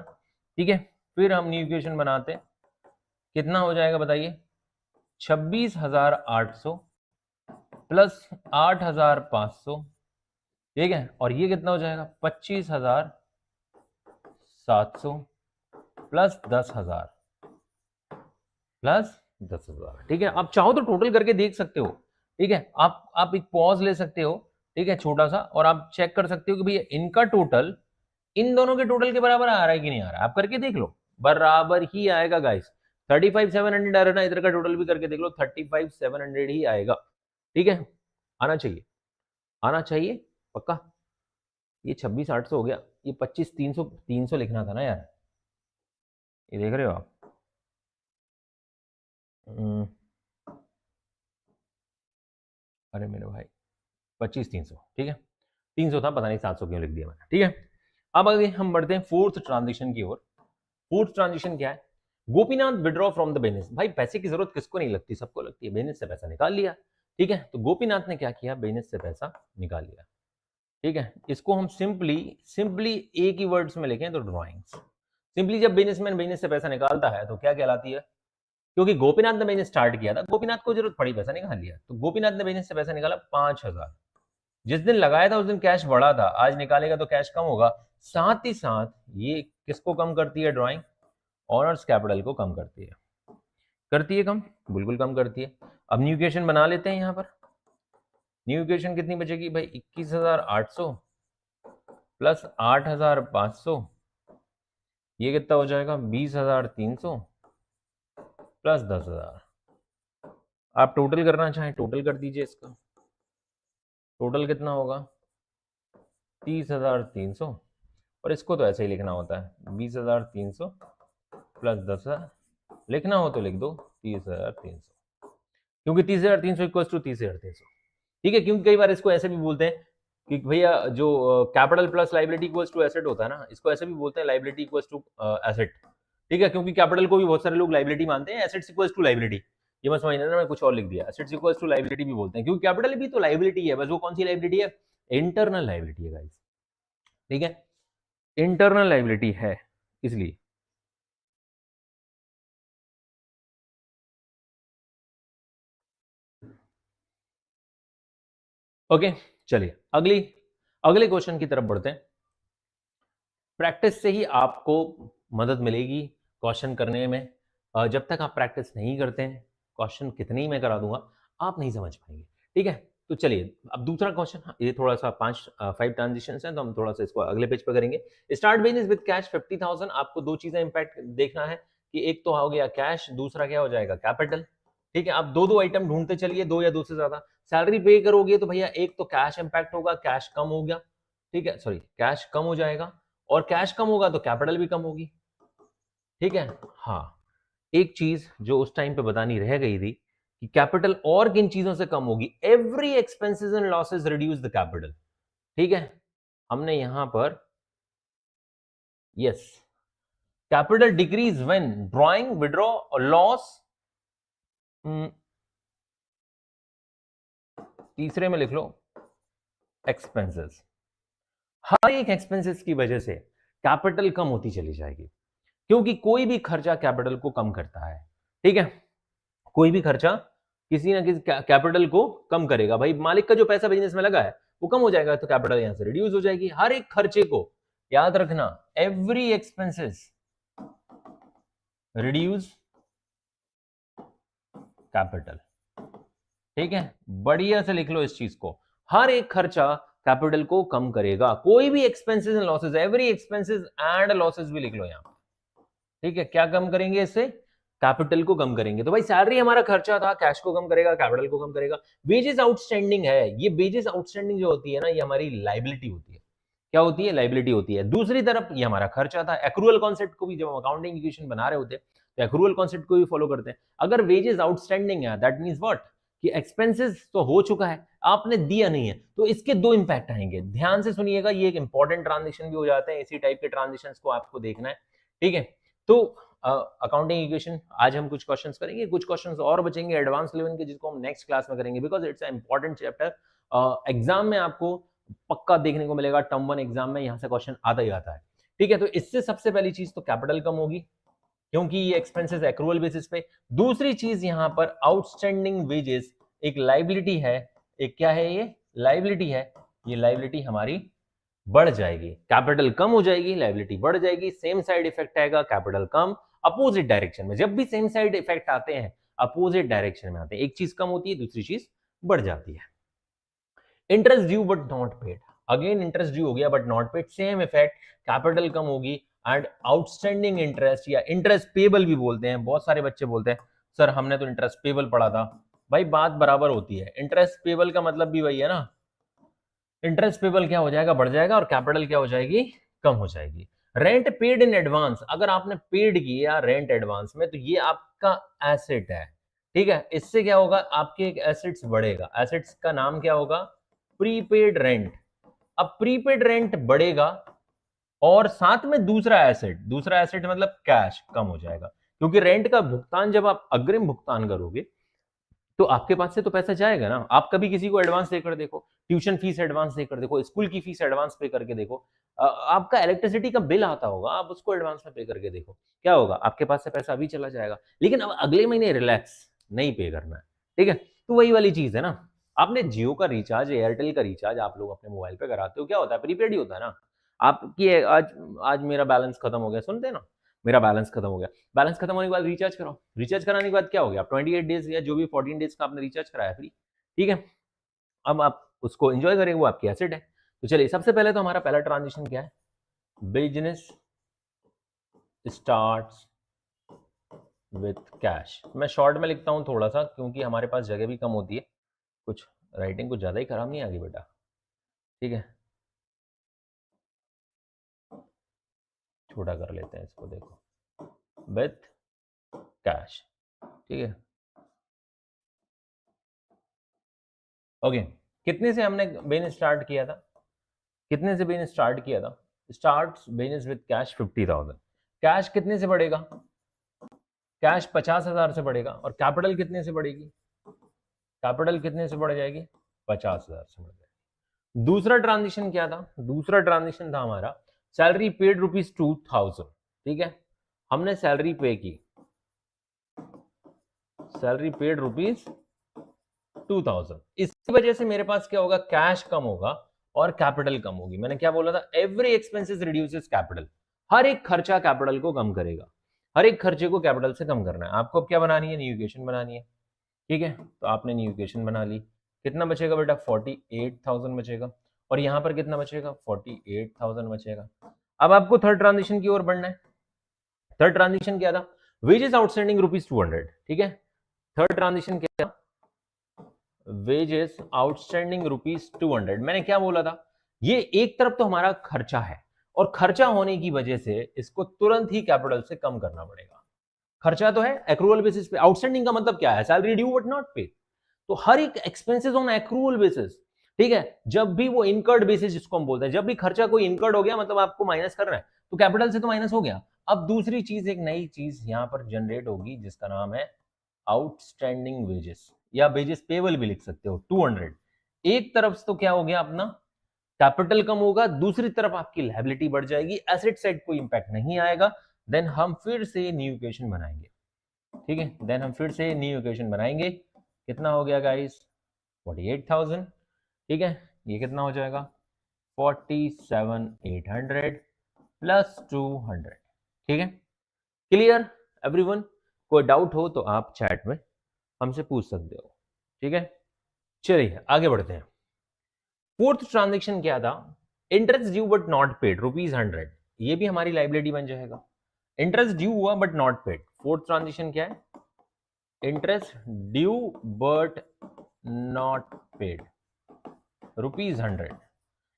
ठीक है, फिर हम न्यू इक्वेशन बनाते हैं। कितना हो जाएगा बताइए? 26,800 प्लस 8,500, ठीक है, और ये कितना हो जाएगा? 25,700 प्लस 10,000 प्लस 10,000, ठीक है। आप चाहो तो टोटल करके देख सकते हो, ठीक है, आप एक पॉज ले सकते हो, ठीक है, छोटा सा, और आप चेक कर सकते हो कि भैया इनका टोटल इन दोनों के टोटल के बराबर आ रहा है कि नहीं आ रहा है। आप करके देख लो, बराबर ही आएगा गाइस। 35,700 आ रहा है ना, इधर का टोटल भी करके देख लो, 35,700 ही आएगा, ठीक है। आना चाहिए, आना चाहिए पक्का। ये 26,800 हो गया, ये 25,300 300 लिखना था ना यार, ये देख रहे हो आप? अरे मेरे भाई 25,300, ठीक है, 300 था, पता नहीं 700 क्यों लिख दिया मैंने, ठीक है। अब आगे हम बढ़ते हैं फोर्थ ट्रांजेक्शन की ओर। फोर्थ ट्रांजेक्शन क्या है? Gopinath withdraw from the business. भाई पैसे की जरूरत किसको नहीं लगती? सबको लगती है। बिजनेस से पैसा निकाल लिया, ठीक है, तो गोपीनाथ ने क्या किया? बिजनेस से पैसा निकाल लिया, ठीक है। इसको हम सिंपली एक ही वर्ड्स में लिखें तो ड्रॉइंग्स। सिंपली जब बिजनेसमैन बिजनेस से पैसा निकालता है तो क्या कहलाती है? क्योंकि गोपीनाथ ने बिजनेस स्टार्ट किया था, गोपीनाथ को जरूरत पड़ी, पैसा निकाल लिया, तो गोपीनाथ ने बिजनेस से पैसा निकाला 5,000। जिस दिन लगाया था उस दिन कैश बढ़ा था, आज निकालेगा तो कैश कम होगा। साथ ही साथ ये किसको कम करती है? ड्रॉइंग ऑनर्स कैपिटल को कम करती है। करती है कम? बिल्कुल कम करती है। अब न्यू इक्वेशन बना लेते हैं यहां पर। न्यू इक्वेशन कितनी बचेगी भाई? 21,800 प्लस 8,500, ये कितना हो जाएगा? 20,300 प्लस 10,000। आप टोटल करना चाहें टोटल कर दीजिए इसका, टोटल कितना होगा? 30,300, और इसको तो ऐसे ही लिखना होता है 20,300 प्लस 10,000। लिखना हो तो लिख दो 30,300, क्योंकि 30,300 इक्वल टू 30,300, ठीक है। क्योंकि कई बार इसको ऐसे भी बोलते हैं कि भैया जो capital plus liability equals to asset होता है ना, इसको ऐसे भी बोलते हैं लाइबिलिटी इक्वल्स टू एसेट, ठीक है। क्योंकि कैपिटल को भी बहुत सारे लोग लाइबिलिटी मानते हैं, एसेट्स इक्वल्स टू लाइबिलिटी, ये मत समझना मैं कुछ और लिख दिया। एसेट्स इक्वल्स टू लाइबिलिटी भी बोलते हैं, क्योंकि कैपिटल भी तो लाइबिलिटी है, बस वो कौन सी लाइबिलिटी है? इंटरनल लाइबिलिटी है गाइस, ठीक है, इंटरनल लाइबिलिटी है इसलिए। ओके, चलिए अगले क्वेश्चन की तरफ बढ़ते हैं। प्रैक्टिस से ही आपको मदद मिलेगी क्वेश्चन करने में। जब तक आप प्रैक्टिस नहीं करते हैं, क्वेश्चन कितने ही मैं करा दूंगा आप नहीं समझ पाएंगे, ठीक है। तो चलिए अब दूसरा क्वेश्चन, ये थोड़ा सा 5 ट्रांजिशंस हैं, तो हम थोड़ा सा इसको अगले पेज पर करेंगे। Start business with cash 50,000। आपको दो चीजें इंपैक्ट देखना है कि एक तो हो गया कैश, दूसरा क्या हो जाएगा? कैपिटल। ठीक है, आप दो दो आइटम ढूंढते चलिए, दो या दो से ज्यादा। सैलरी पे करोगे तो भैया एक तो कैश इंपैक्ट होगा, कैश कम हो गया, ठीक है, सॉरी कैश कम हो जाएगा, और कैश कम होगा तो कैपिटल भी कम होगी, ठीक है। हाँ, एक चीज जो उस टाइम पे बतानी रह गई थी कि कैपिटल और किन चीजों से कम होगी, every expenses and losses reduce the capital, ठीक है। हमने यहां पर yes, capital decrease when drawing withdraw और लॉस, तीसरे में लिख लो एक्सपेंसेस, हर एक एक्सपेंसेस की वजह से कैपिटल कम होती चली जाएगी, क्योंकि कोई भी खर्चा कैपिटल को कम करता है, ठीक है। कोई भी खर्चा किसी ना किसी कैपिटल को कम करेगा। भाई मालिक का जो पैसा बिजनेस में लगा है वो कम हो जाएगा तो कैपिटल यहां से रिड्यूस हो जाएगी। हर एक खर्चे को याद रखना, एवरी एक्सपेंसेस रिड्यूस कैपिटल, ठीक है। बढ़िया से लिख लो इस चीज को, हर एक खर्चा कैपिटल को कम करेगा। कोई भी expenses and losses, every expenses and losses भी लिख लो यहां, ठीक है। क्या कम करेंगे इससे? कैपिटल को कम करेंगे। तो भाई सैलरी हमारा खर्चा था, कैश को कम करेगा, कैपिटल को कम करेगा। वेजेस आउटस्टैंडिंग है, ये वेजेस आउटस्टैंडिंग जो होती है ना, ये हमारी लाइबिलिटी होती है। क्या होती है? लाइबिलिटी होती है। दूसरी तरफ ये हमारा खर्चा था। एक्रूअल कॉन्सेप्ट को भी जब हम अकाउंटिंग इक्वेशन बना रहे होते हैं तो एक्रूअल कॉन्सेप्ट को भी फॉलो करते हैं। अगर वेजेस आउटस्टैंडिंग है दैट मींस व्हाट, कि एक्सपेंसेस तो हो चुका है, आपने दिया नहीं है, तो इसके दो इंपैक्ट आएंगे। ध्यान से सुनिएगा, ये एक इंपॉर्टेंट ट्रांजिशन भी हो जाते हैं, इसी टाइप के ट्रांजिशन को आपको देखना है, ठीक है। तो अकाउंटिंग इक्वेशन आज हम कुछ क्वेश्चंस करेंगे, कुछ क्वेश्चंस और बचेंगे एडवांस लेवल के, जिसको हम नेक्स्ट क्लास में करेंगे, because it's a important chapter. Exam में आपको पक्का देखने को मिलेगा, टर्म 1 एग्जाम में यहां से क्वेश्चन आता ही आता है, ठीक है। तो इससे सबसे पहली चीज तो कैपिटल कम होगी, क्योंकि ये एक्सपेंसेस एक्रूअल बेसिस पे। दूसरी चीज यहां पर आउटस्टैंडिंग वेजेस एक लाइबिलिटी है, एक क्या है, ये लाइबिलिटी है, ये लाइबिलिटी हमारी बढ़ जाएगी। कैपिटल कम हो जाएगी, लाइबिलिटी बढ़ जाएगी, सेम साइड इफेक्ट आएगा, कैपिटल कम, अपोजिट डायरेक्शन में। जब भी सेम साइड इफेक्ट आते हैं अपोजिट डायरेक्शन में आते हैं, एक चीज कम होती है दूसरी चीज बढ़ जाती है। Interest due but not paid, again interest due हो गया but not paid, same effect, capital कम होगी। एंड आउटस्टैंडिंग इंटरेस्ट या इंटरेस्ट पेबल भी बोलते हैं, बहुत सारे बच्चे बोलते हैं सर हमने तो इंटरेस्ट पेबल पढ़ा था। भाई बात बराबर होती है, इंटरेस्ट पेबल का मतलब भी वही है ना, इंटरेस्ट पेबल क्या हो जाएगा, बढ़ जाएगा, और कैपिटल क्या हो जाएगी, कम हो जाएगी। रेंट पेड इन एडवांस, अगर आपने पेड किया रेंट एडवांस में तो ये आपका एसेट है, ठीक है। इससे क्या होगा, आपके एक एसेट्स बढ़ेगा, एसेट्स का नाम क्या होगा, प्रीपेड रेंट। अब प्रीपेड रेंट बढ़ेगा और साथ में दूसरा एसेट मतलब कैश कम हो जाएगा, क्योंकि रेंट का भुगतान जब आप अग्रिम भुगतान करोगे तो आपके पास से तो पैसा जाएगा ना। आप कभी किसी को एडवांस देकर देखो, ट्यूशन फीस एडवांस देकर देखो, स्कूल की फीस एडवांस पे करके देखो, आपका इलेक्ट्रिसिटी का बिल आता होगा, आप उसको एडवांस में पे करके देखो, क्या होगा, आपके पास से पैसा अभी चला जाएगा, लेकिन अब अगले महीने रिलैक्स नहीं पे करना है, ठीक है। तो वही वाली चीज है ना, आपने जियो का रिचार्ज, एयरटेल का रिचार्ज आप लोग अपने मोबाइल पे कराते हो, क्या होता है, प्रीपेड ही होता है ना। आपकी आज आज मेरा बैलेंस खत्म हो गया, सुनते हैं ना, मेरा बैलेंस खत्म हो गया, बैलेंस खत्म होने के बाद रिचार्ज कराओ, रिचार्ज कराने के बाद क्या हो गया, आप 28 डेज या जो भी 14 डेज का आपने रिचार्ज कराया फ्री, ठीक है। अब आप उसको एंजॉय करेंगे, वो आपकी एसेट है। तो चलिए सबसे पहले तो हमारा पहला ट्रांजिशन क्या है, बिजनेस स्टार्ट्स विथ कैश। मैं शॉर्ट में लिखता हूं थोड़ा सा, क्योंकि हमारे पास जगह भी कम होती है, कुछ राइटिंग कुछ ज्यादा ही खराब नहीं आ गई बेटा, ठीक है, छोटा कर लेते हैं इसको, देखो विथ कैश, ठीक है। ओके, कितने से हमने बिजनेस स्टार्ट किया था, कितने से बिजनेस स्टार्ट किया था, start business with cash 50,000। Cash कितने से बढ़ेगा, कैश 50,000 से बढ़ेगा, और कैपिटल कितने से बढ़ेगी, कैपिटल कितने से बढ़ जाएगी, 50,000 से बढ़ जाएगी। दूसरा ट्रांजिशन क्या था, दूसरा ट्रांजिशन था हमारा सैलरी पेड ₹2,000, ठीक है। हमने सैलरी पे की, सैलरी पेड ₹2,000, इसकी वजह से मेरे पास क्या होगा, कैश कम होगा और कैपिटल कम होगी। मैंने क्या बोला था, एवरी एक्सपेंसेस रिड्यूसेस कैपिटल, हर एक खर्चा कैपिटल को कम करेगा, हर एक खर्चे को कैपिटल से कम करना है। आपको अब क्या बनानी है, न्यू इक्वेशन बनानी है, ठीक है। तो आपने न्यू इक्वेशन बना ली, कितना बचेगा बेटा, 48,000 बचेगा, और यहां पर कितना बचेगा, 48,000 बचेगा। अब आपको थर्ड ट्रांजिशन की ओर बढ़ना है। थर्ड ट्रांजिशन क्या था, वेजेस आउटस्टैंडिंग ₹200, ठीक है। थर्ड ट्रांजेक्शन क्या, वेजेस आउटस्टैंडिंग ₹200। मैंने क्या बोला था, ये एक तरफ तो हमारा खर्चा है और खर्चा होने की वजह से इसको तुरंत ही कैपिटल से कम करना पड़ेगा। खर्चा तो है एक्रूअल बेसिस पे, आउटस्टैंडिंग का मतलब क्या है, सैलरी ड्यू बट नॉट पे। तो हर एक एक्सपेंसेस ऑन एक्रूअल बेसिस, ठीक है, जब भी वो इनकर्ड बेसिस जिसको हम बोलते हैं, जब भी खर्चा कोई इनकर्ड हो गया मतलब आपको माइनस करना है, तो कैपिटल से तो माइनस हो गया। अब दूसरी चीज, एक नई चीज यहां पर जनरेट होगी जिसका नाम है आउटस्टैंडिंग वेजेस, या वेजेस पेबल भी लिख सकते हो 200। एक तरफ से तो क्या हो गया, अपना कैपिटल कम होगा, दूसरी तरफ आपकी लायबिलिटी बढ़ जाएगी, एसेट साइड कोई इंपैक्ट नहीं आएगा। देन हम फिर से न्यू इक्वेशन बनाएंगे, ठीक है, देन हम फिर से न्यू इक्वेशन बनाएंगे। कितना हो गया गाइस, 48,000, ठीक है, ये कितना हो जाएगा 47,800 प्लस 200, ठीक है, क्लियर एवरीवन। कोई डाउट हो तो आप चैट में हमसे पूछ सकते हो, ठीक है। चलिए आगे बढ़ते हैं। फोर्थ ट्रांजेक्शन क्या था, interest due but not paid ₹100। ये भी हमारी लाइबिलिटी बन जाएगा, इंटरेस्ट ड्यू हुआ but not paid. Fourth transaction क्या है, interest due but not paid ₹100।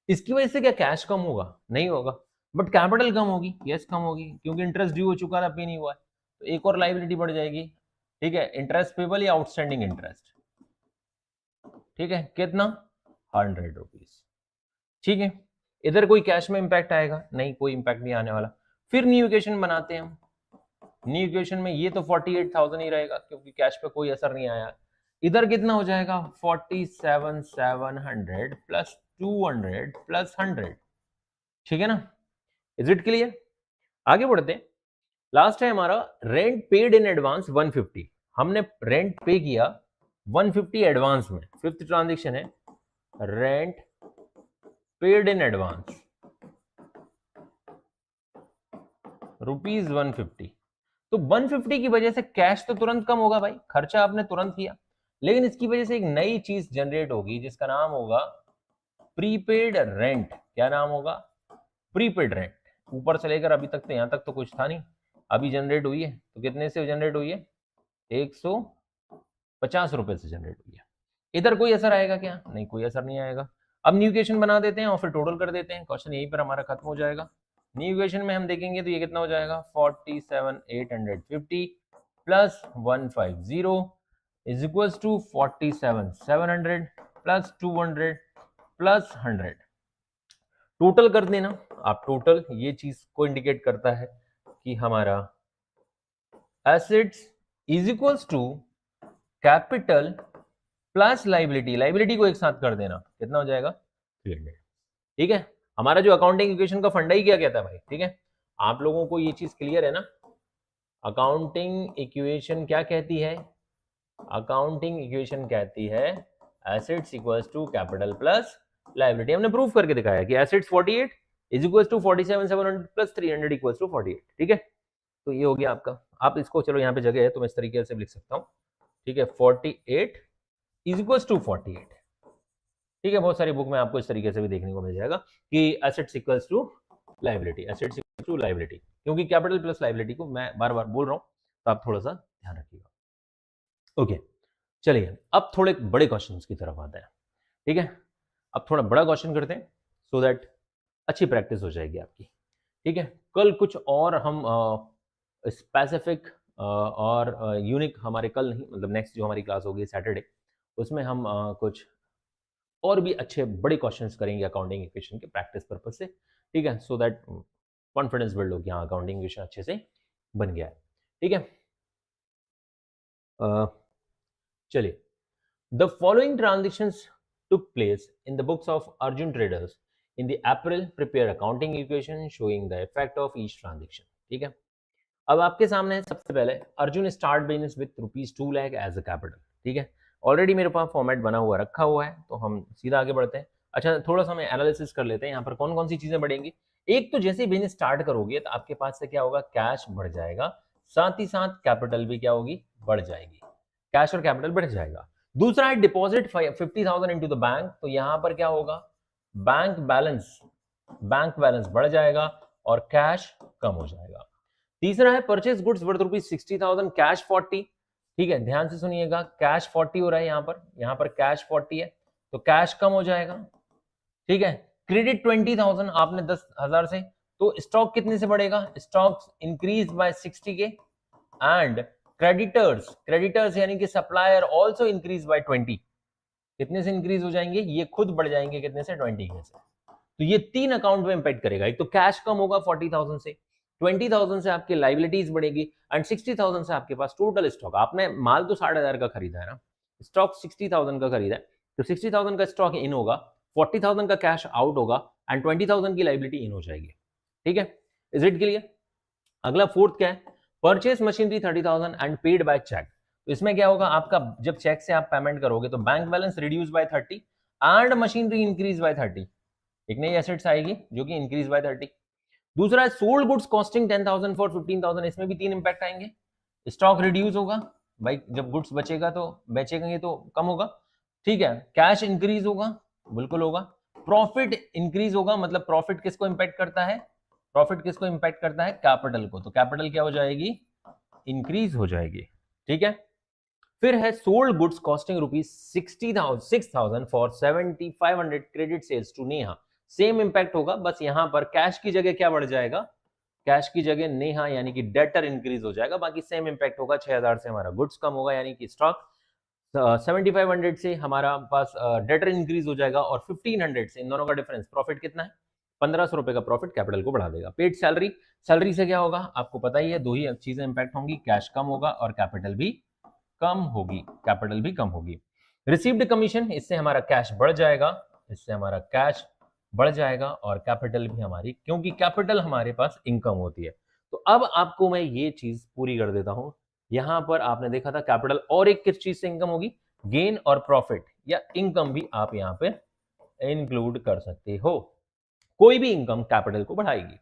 इसकी वजह से क्या कैश कम होगा, नहीं होगा, बट कैपिटल कम होगी, यस कम होगी, क्योंकि इंटरेस्ट ड्यू हो चुका था, पे नहीं हुआ है, तो एक और लाइबिलिटी बढ़ जाएगी, ठीक है, इंटरेस्ट पेबल या आउटस्टैंडिंग इंटरेस्ट, ठीक है, कितना 100 रुपीज, ठीक है। इधर कोई कैश में इंपैक्ट आएगा, नहीं, कोई इंपैक्ट नहीं आने वाला। फिर न्यू इक्वेशन बनाते हैं हम, न्यू इक्वेशन में ये तो 48,000 ही रहेगा क्योंकि कैश पे कोई असर नहीं आया। इधर कितना हो जाएगा 47,700 प्लस 200 प्लस 100, ठीक है ना, इज इट क्लियर। आगे बढ़ते हैं। लास्ट है हमारा रेंट पेड इन एडवांस 150। हमने रेंट पे किया 150 एडवांस में। फिफ्थ ट्रांजेक्शन है रेंट पेड इन एडवांस ₹150। तो 150 की वजह से कैश तो तुरंत कम होगा भाई, खर्चा आपने तुरंत किया, लेकिन इसकी वजह से एक नई चीज जनरेट होगी जिसका नाम होगा प्रीपेड रेंट। क्या नाम होगा, प्रीपेड रेंट। ऊपर से लेकर अभी तक तो यहां तक तो कुछ था नहीं, अभी जनरेट हुई है, तो कितने से जनरेट हुई है 150 रुपए से जनरेट हुई है। इधर कोई असर आएगा क्या, नहीं, कोई असर नहीं आएगा। अब न्यू इक्वेशन बना देते हैं और फिर टोटल कर देते हैं, क्वेश्चन यहीं पर हमारा खत्म हो जाएगा। न्यू इक्वेशन में हम देखेंगे तो ये कितना हो जाएगा 47,850 plus 150 is equal to 47,700 plus 200 plus 100। Total कर देना आप, टोटल ये चीज को इंडिकेट करता है कि हमारा assets is equals to capital plus liability, liability को एक साथ कर देना, कितना हो जाएगा 300, ठीक है। हमारा जो अकाउंटिंग इक्वेशन का फंडा ही क्या कहता है भाई, ठीक है, आप लोगों को ये चीज क्लियर है ना। अकाउंटिंग इक्वेशन क्या कहती है, अकाउंटिंग इक्वेशन कहती है assets equals to capital plus liability. हमने प्रूफ करके दिखाया कि assets 48 is equals to 47,700 plus 300 equals to 48, ठीक है। तो ये हो गया आपका। आप इसको, चलो यहाँ पे जगह है तो मैं इस तरीके से लिख सकता हूँ, ठीक है, 48 इज इक्वल्स टू 48, ठीक है। बहुत सारी बुक में आपको इस तरीके से भी देखने को मिल जाएगा कि assets equals to liability, assets equals to liability, क्योंकि कैपिटल प्लस लाइबिलिटी को मैं बार बार बोल रहा हूँ, तो आप थोड़ा सा ध्यान रखिएगा। ओके, चलिए अब थोड़े बड़े क्वेश्चंस की तरफ आते हैं, ठीक है। अब थोड़ा बड़ा क्वेश्चन करते हैं सो दैट अच्छी प्रैक्टिस हो जाएगी आपकी, ठीक है। कल कुछ और हम स्पेसिफिक और यूनिक, हमारे कल नहीं, मतलब नेक्स्ट जो हमारी क्लास होगी सैटरडे, उसमें हम कुछ और भी अच्छे बड़े क्वेश्चंस करेंगे अकाउंटिंग इक्वेशन के प्रैक्टिस पर्पज से, ठीक है, सो दैट कॉन्फिडेंस बिल्ड हो कि हाँ अकाउंटिंग इक्वेशन अच्छे से बन गया है, ठीक है। चलिए, the following transactions took place in the books of Arjun traders in the April prepare accounting equation showing the effect of each transaction, ठीक है। अब आपके सामने है सबसे पहले Arjun start business with ₹2 lakh as a capital, ठीक है। ऑलरेडी मेरे पास फॉर्मेट बना हुआ रखा हुआ है, तो हम सीधा आगे बढ़ते हैं। अच्छा, थोड़ा सा हम एनालिसिस कर लेते हैं यहाँ पर कौन कौन सी चीजें बढ़ेंगी। एक तो जैसे बिजनेस स्टार्ट करोगे तो आपके पास से क्या होगा, कैश बढ़ जाएगा, साथ ही साथ कैपिटल भी क्या होगी, बढ़ जाएगी, कैश और कैपिटल बढ़ जाएगा। दूसरा है डिपॉजिट 50,000 इनटू द बैंक, तो यहां पर क्या होगा, बैंक बैलेंस बढ़ जाएगा और कैश कम हो जाएगा। तीसरा है परचेज गुड्स वर्थ ₹60,000, कैश 40, ठीक है, ध्यान से सुनिएगा, कैश 40 हो रहा है यहाँ पर कैश 40 है, तो कैश कम हो जाएगा। ठीक है, क्रेडिट 20,000 आपने 10,000 से, तो स्टॉक कितने से बढ़ेगा? स्टॉक इंक्रीज बाय 60 के, एंड क्रेडिटर्स यानी कि सप्लायर आल्सो इंक्रीज बाय 20। कितने से इंक्रीज हो जाएंगे? ये खुद बढ़ जाएंगे कितने से? 20 के से। तो ये 3 अकाउंट में इंपैक्ट करेगा। एक तो कैश कम होगा 40,000 से, 20,000 से आपकी लाइबिलिटीज बढ़ेगी, एंड 60,000 से आपके पास टोटल स्टॉक, आपने माल तो 60,000 का खरीदा है ना, स्टॉक 60,000 का खरीदा है, तो 60,000 का स्टॉक इन होगा, 40,000 का कैश आउट होगा, एंड 20,000 की लाइबिलिटी इन हो जाएगी। ठीक है, इज इट क्लियर? अगला फोर्थ क्या है? Purchase machinery 30,000 and paid by cheque. तो इसमें क्या होगा? आपका जब चेक से आप पेमेंट करोगे तो bank balance reduce by 30 and machinery increase by 30। एक नई एसेट्स आएगी जो कि इंक्रीज बाय 30। दूसरा है सोल्ड गुड्स कॉस्टिंग 10,000 फॉर 15,000। इसमें भी 3 इंपैक्ट आएंगे। स्टॉक रिड्यूस होगा, भाई जब गुड्स बचेगा तो बेचेंगे तो कम होगा। ठीक है, कैश इंक्रीज होगा, बिल्कुल होगा। प्रॉफिट इंक्रीज होगा, मतलब प्रॉफिट किसको इंपैक्ट करता है? प्रॉफिट किसको इंपैक्ट करता है? कैपिटल को। तो कैपिटल क्या हो जाएगी? इंक्रीज हो जाएगी। ठीक है, फिर है sold goods costing ₹6,000 for 7,500 credit sales to Neha. Same impact होगा, बस यहां पर कैश की जगह क्या बढ़ जाएगा? कैश की जगह नेहा यानी कि डेटर इंक्रीज हो जाएगा। बाकी सेम इंपैक्ट होगा, 6,000 से हमारा गुड्स कम होगा यानी कि स्टॉक, 7,500 से हमारा पास डेटर इंक्रीज हो जाएगा, और 1,500 से इन दोनों का डिफरेंस प्रॉफिट कितना है? 1,500 रुपए का प्रॉफिट कैपिटल को बढ़ा देगा। पेड सैलरी, सैलरी से क्या होगा आपको पता ही है, दो ही चीजें इंपैक्ट होंगी, कैश कम होगा और कैपिटल भी कम होगी, कैपिटल भी कम होगी। रिसीव्ड कमीशन, इससे हमारा कैश बढ़ जाएगा, इससे हमारा कैश बढ़ जाएगा, और कैपिटल भी हमारी, क्योंकि कैपिटल हमारे पास इनकम होती है। तो अब आपको मैं ये चीज पूरी कर देता हूं। यहां पर आपने देखा था कैपिटल, और एक किस चीज से इनकम होगी? गेन और प्रॉफिट या इनकम भी आप यहां पे इंक्लूड कर सकते हो। कोई भी इनकम कैपिटल को बढ़ाएगी,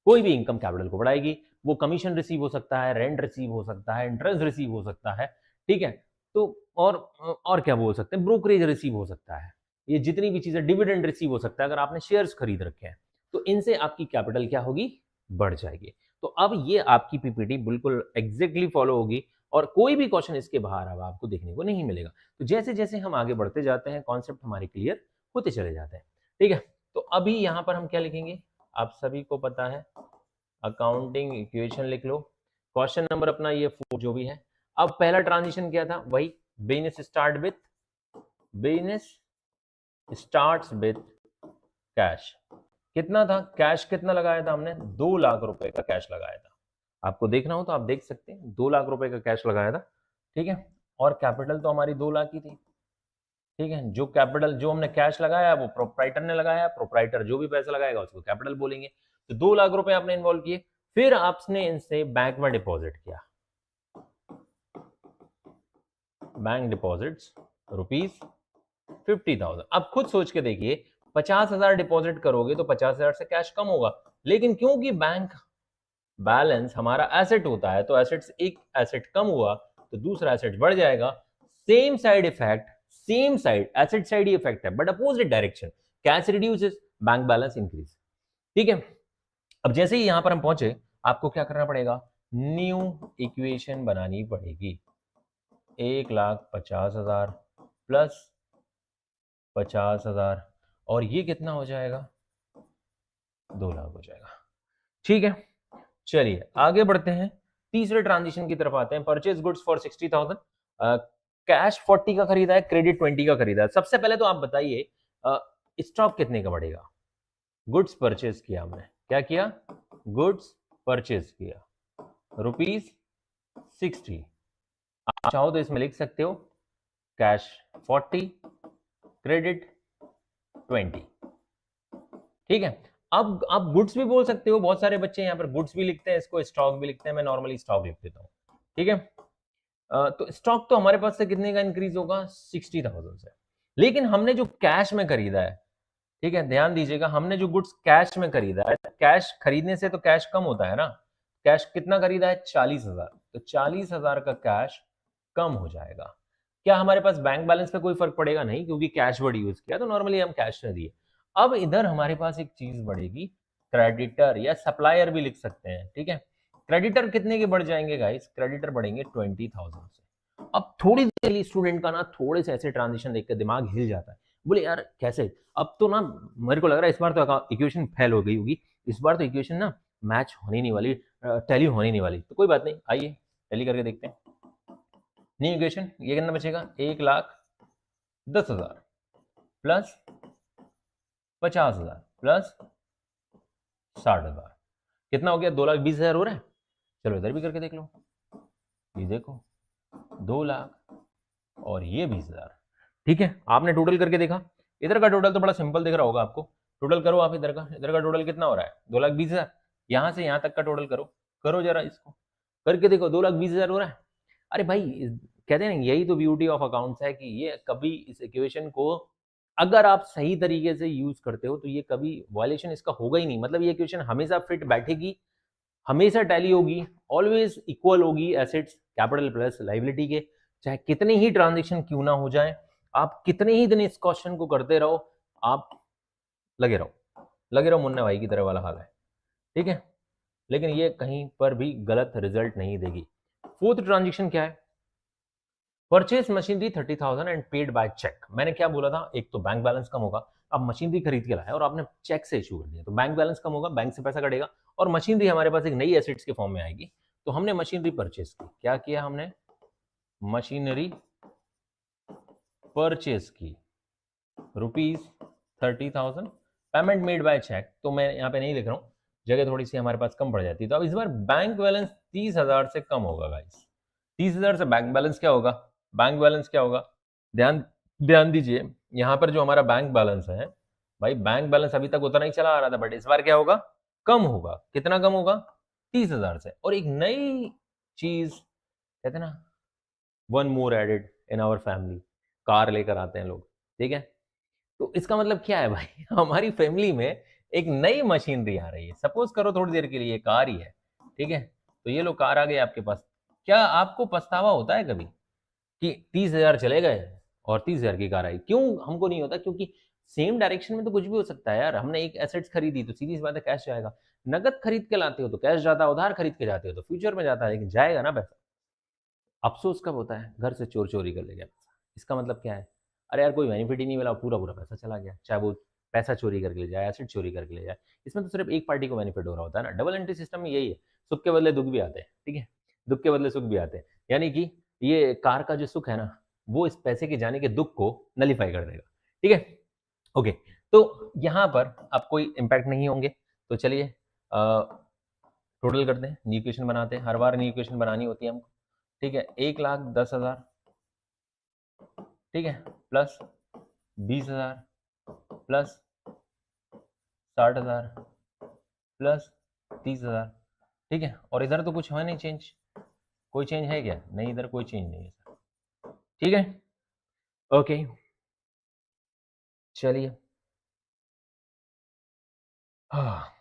कोई भी इनकम कैपिटल को बढ़ाएगी। वो कमीशन रिसीव हो सकता है, रेंट रिसीव हो सकता है, इंटरेस्ट रिसीव हो सकता है। ठीक है, तो और क्या बोल सकते हैं, ब्रोकरेज रिसीव हो सकता है, ये जितनी भी चीजें, डिविडेंड रिसीव हो सकता है अगर आपने शेयर्स खरीद रखे हैं, तो इनसे आपकी कैपिटल क्या होगी? बढ़ जाएगी। तो अब ये आपकी पीपीटी बिल्कुल एग्जैक्टली फॉलो होगी, और कोई भी क्वेश्चन इसके बाहर अब आपको देखने को नहीं मिलेगा। तो जैसे जैसे हम आगे बढ़ते जाते हैं, कॉन्सेप्ट हमारे क्लियर होते चले जाते हैं। ठीक है, तो अभी यहां पर हम क्या लिखेंगे? आप सभी को पता है, अकाउंटिंग इक्वेशन लिख लो। क्वेश्चन नंबर अपना ये 4 जो भी है। अब पहला ट्रांजिशन क्या था? वही बिजनेस स्टार्ट्स विथ कैश। कितना था कैश? कितना लगाया था हमने? 2 लाख रुपए का कैश लगाया था। आपको देखना हो तो आप देख सकते हैं, 2 लाख रुपए का कैश लगाया था। ठीक है, और कैपिटल तो हमारी 2 लाख की थी। ठीक है, जो कैपिटल, जो हमने कैश लगाया वो प्रोप्राइटर ने लगाया, प्रोप्राइटर जो भी पैसा लगाएगा उसको कैपिटल बोलेंगे। तो 2 लाख रुपए आपने इन्वॉल्व किए, फिर आपने इनसे बैंक में डिपॉजिट किया, बैंक डिपॉजिट्स ₹50,000। अब खुद सोच के देखिए, 50,000 डिपॉजिट करोगे तो 50,000 से कैश कम होगा, लेकिन क्योंकि बैंक बैलेंस हमारा एसेट होता है, तो एसेट से एक एसेट कम हुआ तो दूसरा एसेट बढ़ जाएगा। Same side effect, same side, asset side ही इफेक्ट है, but opposite direction. Cash reduces, bank balance increase. ठीक है, अब जैसे ही यहां पर हम पहुंचे, आपको क्या करना पड़ेगा? न्यू इक्वेशन बनानी पड़ेगी। 1,50,000 प्लस 50,000, और ये कितना हो जाएगा? 2 लाख हो जाएगा। ठीक है, चलिए आगे बढ़ते हैं, तीसरे ट्रांजिशन की तरफ आते हैं। परचेज गुड्स फॉर 60,000, कैश 40 का खरीदा है, क्रेडिट 20 का खरीदा है। सबसे पहले तो आप बताइए स्टॉक कितने का बढ़ेगा? गुड्स परचेज किया हमने, क्या किया? गुड्स परचेज किया, ₹60। आप चाहो तो इसमें लिख सकते हो कैश 40, क्रेडिट 20। ठीक है, अब आप गुड्स भी बोल सकते हो, बहुत सारे बच्चे यहाँ पर गुड्स भी लिखते हैं, इसको स्टॉक भी लिखते हैं, मैं नॉर्मली स्टॉक लिख देता हूँ। ठीक है, तो स्टॉक तो हमारे पास से कितने का इंक्रीज होगा? 60,000 से। लेकिन हमने जो कैश में खरीदा है, ठीक है, ध्यान दीजिएगा, हमने जो गुड्स कैश में खरीदा है, कैश खरीदने से तो कैश कम होता है ना। कैश कितना खरीदा है? 40,000, तो 40,000 का कैश कम हो जाएगा। क्या हमारे पास बैंक बैलेंस पे कोई फर्क पड़ेगा? नहीं, क्योंकि कैश वर्ड यूज किया तो नॉर्मली हम कैश ने दिए। अब इधर हमारे पास एक चीज बढ़ेगी, क्रेडिटर या सप्लायर भी लिख सकते हैं। ठीक है, क्रेडिटर कितने के बढ़ जाएंगे गाइस? क्रेडिटर बढ़ेंगे 20,000 से। अब थोड़ी देर के लिए स्टूडेंट का ना थोड़े से ऐसे ट्रांजिशन देख कर दिमाग हिल जाता है, बोले यार कैसे, अब तो ना मेरे को लग रहा है इस बार तो इक्वेशन फेल हो गई होगी, इस बार तो इक्वेशन ना मैच होनी नहीं वाली, टैली होनी नहीं वाली। तो कोई बात नहीं, आइए टैली करके देखते हैं। न्यू इक्वेशन, ये कितना बचेगा, 1,10,000 प्लस 50,000 प्लस 60,000, कितना हो गया, 2,20,000 हो रहा है। चलो इधर भी करके देख लो, ये देखो 2 लाख और ये 20,000। ठीक है, आपने टोटल करके देखा, इधर का टोटल तो बड़ा सिंपल दिख रहा होगा आपको, टोटल करो आप इधर का टोटल कितना हो रहा है, 2,20,000। यहां से यहां तक का टोटल करो जरा, इसको करके देखो, 2,20,000 हो रहा है। अरे भाई कहते हैं ना, यही तो ब्यूटी ऑफ अकाउंट्स है कि ये कभी इस इक्वेशन को अगर आप सही तरीके से यूज करते हो तो ये कभी वायलेशन इसका होगा ही नहीं, मतलब ये इक्वेशन हमेशा फिट बैठेगी, हमेशा टैली होगी, ऑलवेज इक्वल होगी एसेट्स कैपिटल प्लस लाइबिलिटी के, चाहे कितने ही ट्रांजेक्शन क्यों ना हो जाए, आप कितने ही दिन इस क्वेश्चन को करते रहो, आप लगे रहो मुन्ना भाई की तरह वाला हाल है। ठीक है, लेकिन ये कहीं पर भी गलत रिजल्ट नहीं देगी। फोर्थ ट्रांजेक्शन क्या है, purchase machinery 30,000 and paid by cheque. मैंने क्या बोला था, एक तो बैंक बैलेंस कम होगा, अब मशीनरी खरीद के लाया और आपने चेक से इशू कर दिया, तो बैंक बैलेंस कम होगा, बैंक से पैसा कटेगा और मशीनरी हमारे पास एक नई एसेट्स के फॉर्म में आएगी। तो हमने मशीनरी परचेज की, क्या किया हमने, मशीनरी परचेज की ₹30,000, पेमेंट मेड बाय चेक, तो मैं यहाँ पे नहीं लिख रहा हूँ, जगह थोड़ी सी हमारे पास कम पड़ जाती है। तो अब इस बार बैंक बैलेंस 30,000 से कम होगा गाइस, 30,000 से बैंक बैलेंस क्या होगा, बैंक बैलेंस क्या होगा, ध्यान दीजिए, यहाँ पर जो हमारा बैंक बैलेंस है भाई, बैंक बैलेंस अभी तक उतना ही चला आ रहा था, बट इस बार क्या होगा, कम होगा। कितना कम होगा, 30,000 से। और एक नई चीज कहते हैं ना, one more added in our family, car लेकर आते हैं लोग। ठीक है, तो इसका मतलब क्या है भाई, हमारी फैमिली में एक नई मशीनरी आ रही है, सपोज करो थोड़ी देर के लिए कार ही है। ठीक है, तो ये लो कार आ गई आपके पास, क्या आपको पछतावा होता है कभी कि 30,000 चले गए और 30,000 की कार आई, क्यों हमको नहीं होता, क्योंकि सेम डायरेक्शन में तो कुछ भी हो सकता है यार, हमने एक एसेट्स खरीदी तो सीधी सी बात है कैश जाएगा, नगद खरीद के लाते हो तो कैश जाता है, उधार खरीद के जाते हो तो फ्यूचर में जाता है, लेकिन जाएगा ना पैसा। अफसोस कब होता है, घर से चोर चोरी कर ले गया पैसा, इसका मतलब क्या है, अरे यार कोई बेनिफिट ही नहीं मिला, पूरा पूरा पैसा चला गया, चाहे वो पैसा चोरी करके ले जाए, एसेट चोरी करके ले जाए, इसमें तो सिर्फ एक पार्टी को बेनिफिट हो रहा होता है ना। डबल एंट्री सिस्टम में यही है, सुख के बदले दुख भी आते हैं। ठीक है, दुख के बदले सुख भी आते हैं, यानी कि ये कार का जो सुख है ना, वो इस पैसे के जाने के दुख को नलीफाई कर देगा। ठीक है, ओके, तो यहाँ पर अब कोई इम्पैक्ट नहीं होंगे, तो चलिए टोटल करते हैं, न्यू इक्वेशन बनाते हैं, हर बार न्यू इक्वेशन बनानी होती है हमको। ठीक है, 1,10,000, ठीक है, प्लस 20,000 प्लस 60,000 प्लस 30,000। ठीक है, और इधर तो कुछ है नहीं चेंज, कोई चेंज है क्या, नहीं इधर कोई चेंज नहीं है सर। ठीक है, ओके, चलिए हाँ,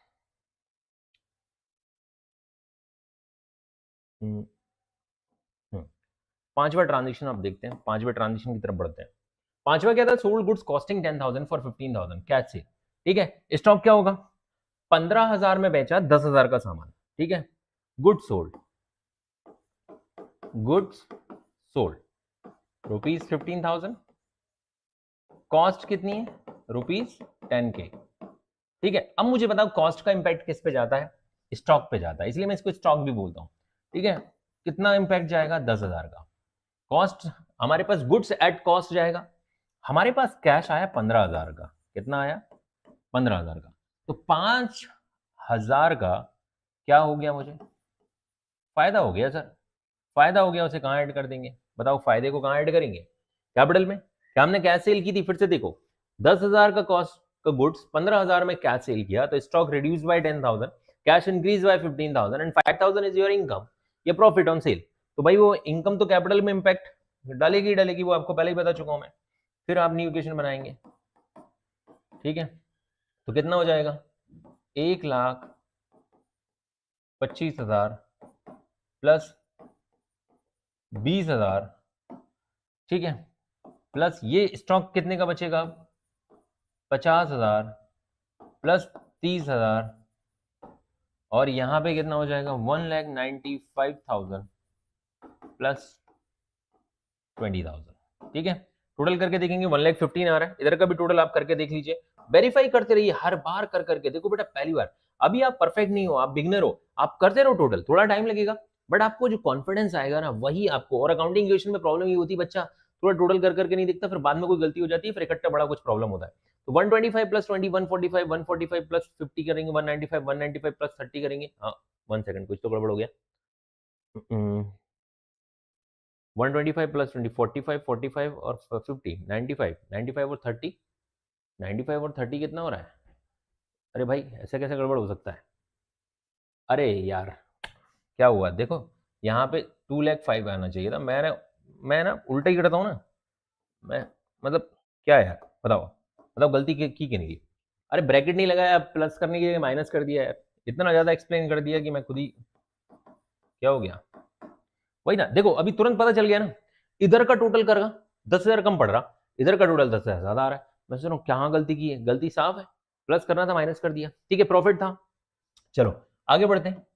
हम्म, हम्म। पांचवा ट्रांजेक्शन आप देखते हैं, पांचवे ट्रांजेक्शन की तरफ बढ़ते हैं। पांचवा क्या था, sold goods costing 10,000 for 15,000 cash से। ठीक है, स्टॉक क्या होगा, 15,000 में बेचा 10,000 का सामान। ठीक है, goods sold, goods sold ₹15,000, cost कितनी है, ₹10K। ठीक है, अब मुझे बताओ कॉस्ट का इंपैक्ट किस पे जाता है, स्टॉक पे जाता है, इसलिए मैं इसको स्टॉक भी बोलता हूं। ठीक है, कितना इंपैक्ट जाएगा, 10,000 का कॉस्ट, हमारे पास गुड्स एट कॉस्ट जाएगा, हमारे पास कैश आया 15,000 का, कितना आया 15,000 का, तो 5,000 का क्या हो गया, मुझे फायदा हो गया सर, फायदा हो गया, उसे कहां ऐड कर देंगे, बताओ फायदे को कहां ऐड करेंगे, कैपिटल में। क्या हमने कैश सेल की थी, फिर से देखो 10,000 का कॉस्ट का गुड्स, 15,000 में कैश सेल किया, तो stock reduce by 10,000, cash increase by 15,000 and 5,000 is your income, ये प्रॉफिट ऑन सेल। तो भाई वो इनकम तो कैपिटल में इंपैक्ट डालेगी, वो आपको पहले ही बता चुका हूं मैं। फिर आप न्यू इक्वेशन बनाएंगे। ठीक है, तो कितना हो जाएगा, 1,25,000 प्लस 20,000, ठीक है, प्लस ये स्टॉक कितने का बचेगा, 50,000 प्लस 30,000, और यहां पे कितना हो जाएगा, 1,95,000 प्लस 20,000। ठीक है, टोटल करके देखेंगे 1,15,000 आ रहा है। इधर का भी टोटल आप करके देख लीजिए, वेरीफाई करते रहिए हर बार कर करके। देखो बेटा, पहली बार अभी आप परफेक्ट नहीं हो, आप बिगनर हो, आप करते रहो टोटल, थोड़ा टाइम लगेगा बट आपको जो कॉन्फिडेंस आएगा ना वही आपको। और अकाउंटिंग इक्वेशन में प्रॉब्लम ये होती है, बच्चा थोड़ा टोटल कर करके नहीं देखता, फिर बाद में कोई गलती हो जाती है, फिर इकट्ठा बड़ा कुछ प्रॉब्लम होता है। तो 125 प्लस 20 145, 145 प्लस 50 करेंगे 195, 195 प्लस 30 करेंगे। हाँ 1 सेकंड, कुछ तो गड़बड़ हो गया। 125 प्लस 20 45, 45 और 50 95, 95 और 30, 95 और 30 कितना हो रहा है? अरे भाई ऐसे कैसे गड़बड़ हो सकता है? अरे यार क्या हुआ, देखो यहाँ पे 2,05,000 आना चाहिए था। मैं ना उल्टा ही करता हूँ ना मैं, मतलब क्या है यार, बताओ बताओ गलती की नहीं की? अरे ब्रैकेट नहीं लगाया, प्लस करने के लिए माइनस कर दिया यार, इतना ज्यादा एक्सप्लेन कर दिया कि मैं खुद ही, क्या हो गया? वही ना, देखो अभी तुरंत पता चल गया ना, इधर का टोटल करेगा 10,000 कम पड़ रहा, इधर का टोटल 10,000 ज्यादा आ रहा है। मैं सोच रहा हूँ क्या गलती की है, गलती साफ है, प्लस करना था माइनस कर दिया। ठीक है, प्रॉफिट था। चलो आगे बढ़ते हैं।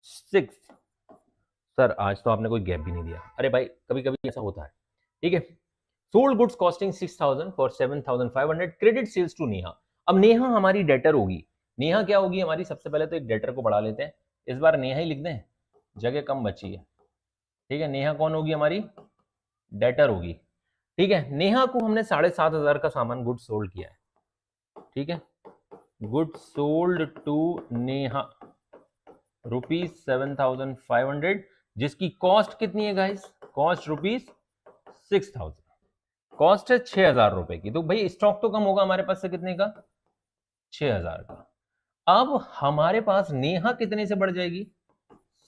6 सर आज तो आपने कोई गैप भी नहीं दिया। अरे भाई कभी कभी ऐसा होता है। ठीक है, sold goods costing 6,000 for 7,500 credit sales to Neha. अब नेहा हमारी डेटर होगी। नेहा क्या होगी हमारी? सबसे पहले तो एक डेटर को बढ़ा लेते हैं, इस बार नेहा ही लिख दें, जगह कम बची है। ठीक है, नेहा कौन होगी हमारी? डेटर होगी। ठीक है, नेहा को हमने 7,500 का सामान गुड सोल्ड किया है। ठीक है, गुड सोल्ड टू नेहा ₹7,500, जिसकी कॉस्ट कितनी है गाइस? कॉस्ट ₹6,000, कॉस्ट है 6,000 रुपए की। तो भाई स्टॉक तो कम होगा हमारे पास से, कितने का? 6,000 का। अब हमारे पास नेहा कितने से बढ़ जाएगी?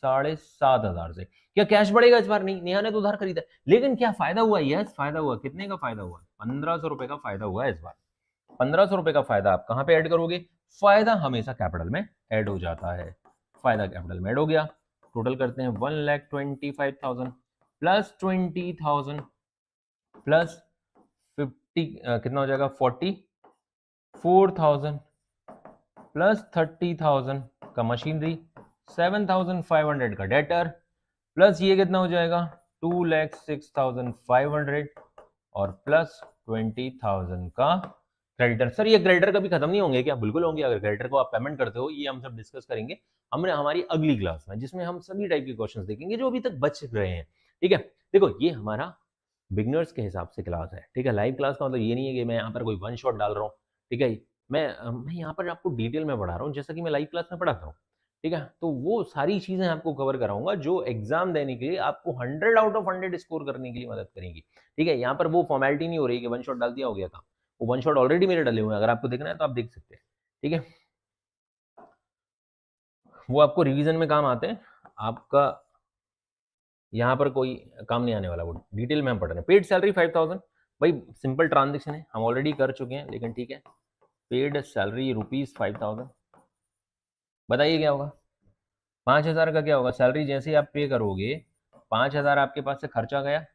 7,500 से। क्या कैश बढ़ेगा इस बार? नहीं, नेहा ने तो उधार खरीदा, लेकिन क्या फायदा हुआ? यस फायदा हुआ। कितने का फायदा हुआ? 1,500 रुपए का फायदा हुआ इस बार। 1,500 रुपए का फायदा आप कहां पे ऐड करोगे? फायदा हमेशा कैपिटल में ऐड हो जाता है। फायदा कैपिटल में ऐड हो गया। टोटल करते हैं 1,25,000 प्लस 20,000 प्लस 50, कितना हो जाएगा? 44,000 प्लस 30,000 का मशीनरी, 7,500 का डेटर, प्लस ये कितना हो जाएगा? 2,06,500 और प्लस 20,000 का क्रेडिटर। सर ये क्रेडिटर कभी खत्म नहीं होंगे क्या? बिल्कुल होंगे, अगर क्रेडिटर को आप पेमेंट करते हो। ये हम सब डिस्कस करेंगे हमने हमारी अगली क्लास में, जिसमें हम सभी टाइप के क्वेश्चंस देखेंगे जो अभी तक बच रहे हैं। ठीक है, देखो ये हमारा बिगनर्स के हिसाब से क्लास है। ठीक है, लाइव क्लास का मतलब ये नहीं है कि मैं यहाँ पर कोई वन शॉट डाल रहा हूँ। ठीक है, मैं यहाँ पर आपको डिटेल में पढ़ा रहा हूँ, जैसा कि मैं लाइव क्लास में पढ़ाता हूँ। ठीक है, तो वो सारी चीजें आपको कवर कराऊंगा जो एग्जाम देने के लिए आपको 100 आउट ऑफ 100 स्कोर करने के लिए मदद करेंगी। ठीक है, यहाँ पर वो फॉर्मेलिटी नहीं हो रही कि वन शॉट डाल दिया हो गया काम। वो वन शॉट ऑलरेडी मेरे डले हुए हैं, अगर आपको देखना है तो आप देख सकते हैं। ठीक है, वो आपको रिवीजन में काम आते हैं, आपका यहाँ पर कोई काम नहीं आने वाला। वो डिटेल में हम पढ़ रहे हैं। पेड सैलरी 5,000, भाई सिंपल ट्रांजेक्शन है, हम ऑलरेडी कर चुके हैं, लेकिन ठीक है। पेड सैलरी ₹5,000, बताइए क्या होगा? 5,000 का क्या होगा? सैलरी जैसे ही आप पे करोगे 5,000 आपके पास से खर्चा गया,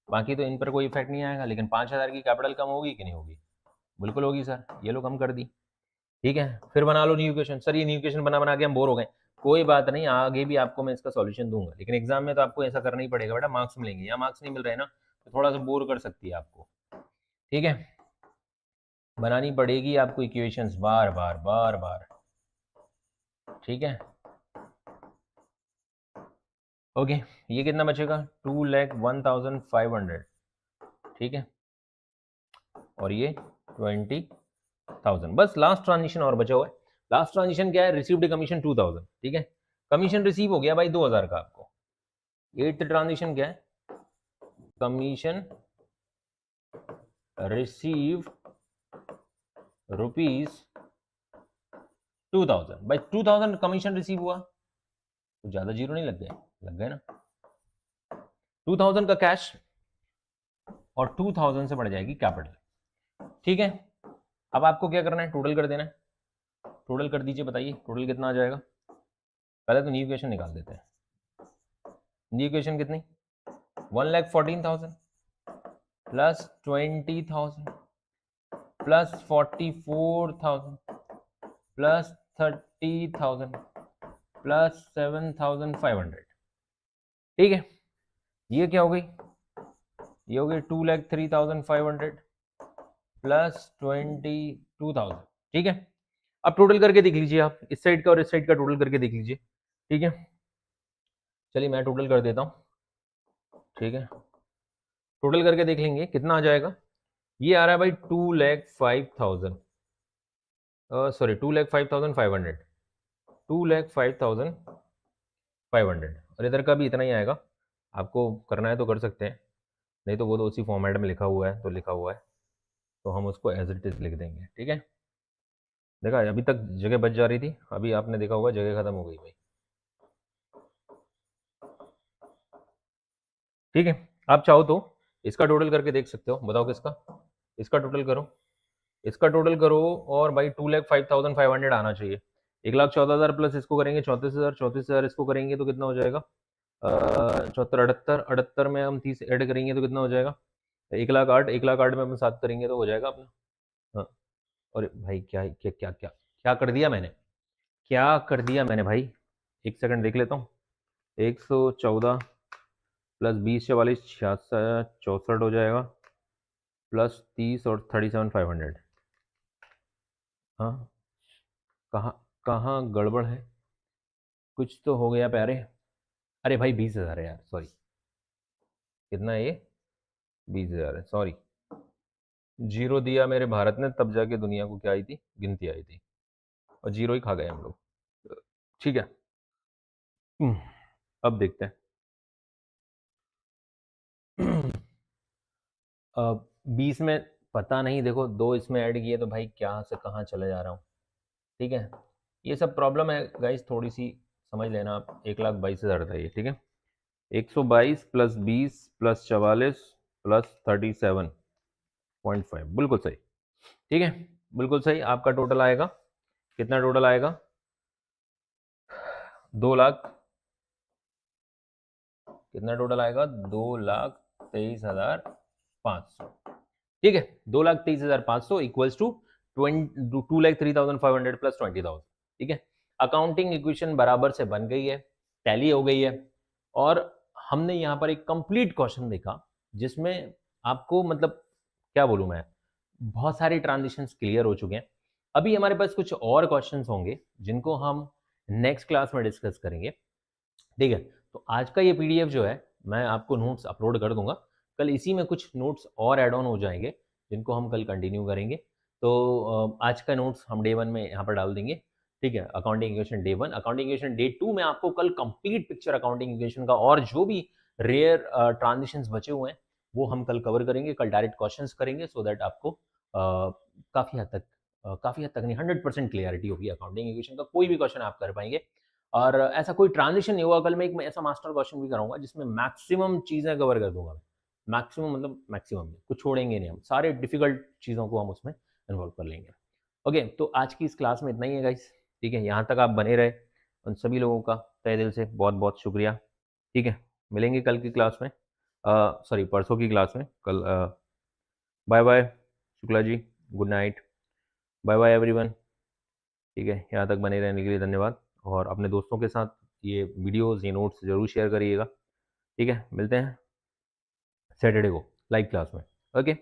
बाकी तो इन पर कोई इफेक्ट नहीं आएगा, लेकिन 5,000 की कैपिटल कम होगी कि नहीं होगी? बिल्कुल होगी सर, ये लो कम कर दी। ठीक है, फिर बना लो न्यू इक्वेशन। सर ये न्यू इक्वेशन बना बना के हम बोर हो गए। कोई बात नहीं, आगे भी आपको मैं इसका सॉल्यूशन दूंगा, लेकिन एग्जाम में तो आपको ऐसा करना ही पड़ेगा बेटा, मार्क्स मिलेंगे। या मार्क्स नहीं मिल रहे ना तो थोड़ा सा बोर कर सकती है आपको। ठीक है, बनानी पड़ेगी आपको इक्वेशंस बार बार बार बार। ठीक है, ओके, ये कितना बचेगा? 2,01,500। ठीक है, और ये 20,000। बस लास्ट ट्रांजिशन और बचा हुआ है। लास्ट ट्रांजिशन क्या है? Received commission 2,000। ठीक है, कमीशन रिसीव हो गया भाई 2,000 का आपको। एट्थ ट्रांजिशन क्या है? Commission receive ₹2,000। भाई 2,000 कमीशन रिसीव हुआ तो ज्यादा जीरो नहीं लग गए? लग गए ना। 2,000 का कैश और 2,000 से बढ़ जाएगी कैपिटल। ठीक है, अब आपको क्या करना है? टोटल कर देना है। टोटल कर दीजिए, बताइए टोटल कितना आ जाएगा? पहले तो न्यू इक्वेशन निकाल देते हैं। न्यू इक्वेशन कितनी? 1,14,000 प्लस 20,000 प्लस 44,000 प्लस 30,000 प्लस 7,500। ठीक है, ये क्या हो गई? ये हो गई 2,03,500 प्लस 22,000। ठीक है, अब टोटल करके देख लीजिए आप, इस साइड का और इस साइड का टोटल करके देख लीजिए। ठीक है, चलिए मैं टोटल कर देता हूँ। ठीक है, टोटल करके देख लेंगे कितना आ जाएगा। ये आ रहा है भाई 2,05,000, सॉरी 2,05,500, 2,05,500, और इधर का भी इतना ही आएगा। आपको करना है तो कर सकते हैं, नहीं तो वो तो उसी फॉर्मेट में लिखा हुआ है, तो लिखा हुआ है तो हम उसको एज इट इज लिख देंगे। ठीक है, देखा अभी तक जगह बच जा रही थी, अभी आपने देखा होगा जगह खत्म हो गई भाई। ठीक है, आप चाहो तो इसका टोटल करके देख सकते हो, बताओ किसका, इसका टोटल करो, इसका टोटल करो, और भाई 2,05,500 आना चाहिए। 1,14,000 प्लस इसको करेंगे 34,000, 34,000 इसको करेंगे तो कितना हो जाएगा, 74, 78, 78 में हम 30 ऐड करेंगे तो कितना हो जाएगा, 1,08,000, 1,08,000 में हम 7 करेंगे तो हो जाएगा अपना। हाँ, और भाई क्या क्या क्या क्या क्या कर दिया मैंने, क्या कर दिया मैंने भाई, एक सेकंड देख लेता हूँ। 114 प्लस 20, 44, 66, 64 हो जाएगा, प्लस 30 और 37,500। हाँ, कहाँ कहाँ गड़बड़ है, कुछ तो हो गया प्यारे। अरे भाई 20,000 है यार, सॉरी, कितना है ये, 20,000 है, सॉरी। जीरो दिया मेरे भारत ने, तब जाके दुनिया को क्या आई थी, गिनती आई थी, और जीरो ही खा गए हम लोग। ठीक है, अब देखते हैं। अब 20 में पता नहीं, देखो 2 इसमें ऐड किए तो भाई क्या से कहाँ चले जा रहा हूँ। ठीक है, ये सब प्रॉब्लम है गाइस, थोड़ी सी समझ लेना आप। 1,22,000 था ये। ठीक है, 122 प्लस 20 प्लस 44 प्लस 37.5, बिल्कुल सही। ठीक है, बिल्कुल सही। आपका टोटल आएगा कितना, टोटल आएगा 2,00,000, कितना टोटल आएगा, 2,23,500। ठीक है, 2,23,500 इक्वल्स टू 2,03,500 प्लस 20,000। ठीक है, अकाउंटिंग इक्वेशन बराबर से बन गई है, टैली हो गई है, और हमने यहाँ पर एक कंप्लीट क्वेश्चन देखा जिसमें आपको मतलब क्या बोलूँ मैं, बहुत सारे ट्रांजिशंस क्लियर हो चुके हैं। अभी हमारे पास कुछ और क्वेश्चंस होंगे जिनको हम नेक्स्ट क्लास में डिस्कस करेंगे। ठीक है, तो आज का ये पीडीएफ जो है मैं आपको नोट्स अपलोड कर दूंगा, कल इसी में कुछ नोट्स और ऐड ऑन हो जाएंगे जिनको हम कल कंटिन्यू करेंगे। तो आज का नोट्स हम डे 1 में यहाँ पर डाल देंगे। ठीक है, accounting equation day 1, accounting equation day 2 में आपको कल कंप्लीट पिक्चर अकाउंटिंग इक्वेशन का, और जो भी रेयर ट्रांजिशंस बचे हुए हैं वो हम कल कवर करेंगे। कल डायरेक्ट क्वेश्चंस करेंगे सो दैट आपको काफ़ी हद तक काफ़ी हद तक नहीं 100% क्लियरिटी होगी अकाउंटिंग इक्वेशन का, कोई भी क्वेश्चन आप कर पाएंगे। और ऐसा कोई ट्रांजिशन नहीं होगा। कल मैं एक ऐसा मास्टर क्वेश्चन भी कराऊंगा जिसमें मैक्सिमम चीज़ें कवर कर दूंगा। मैक्सिमम मतलब मैक्सिमम, कुछ छोड़ेंगे नहीं हम, सारे डिफिकल्ट चीज़ों को हम उसमें इन्वॉल्व कर लेंगे। ओके, तो आज की इस क्लास में इतना ही है गाइस। ठीक है, यहाँ तक आप बने रहे, उन सभी लोगों का तहे दिल से बहुत बहुत शुक्रिया। ठीक है, मिलेंगे कल की क्लास में, सॉरी परसों की क्लास में। कल bye bye Shukla ji, good night, bye bye everyone. ठीक है, यहाँ तक बने रहने के लिए धन्यवाद, और अपने दोस्तों के साथ ये वीडियोस, ये नोट्स ज़रूर शेयर करिएगा। ठीक है, मिलते हैं सैटरडे को लाइव क्लास में। ओके।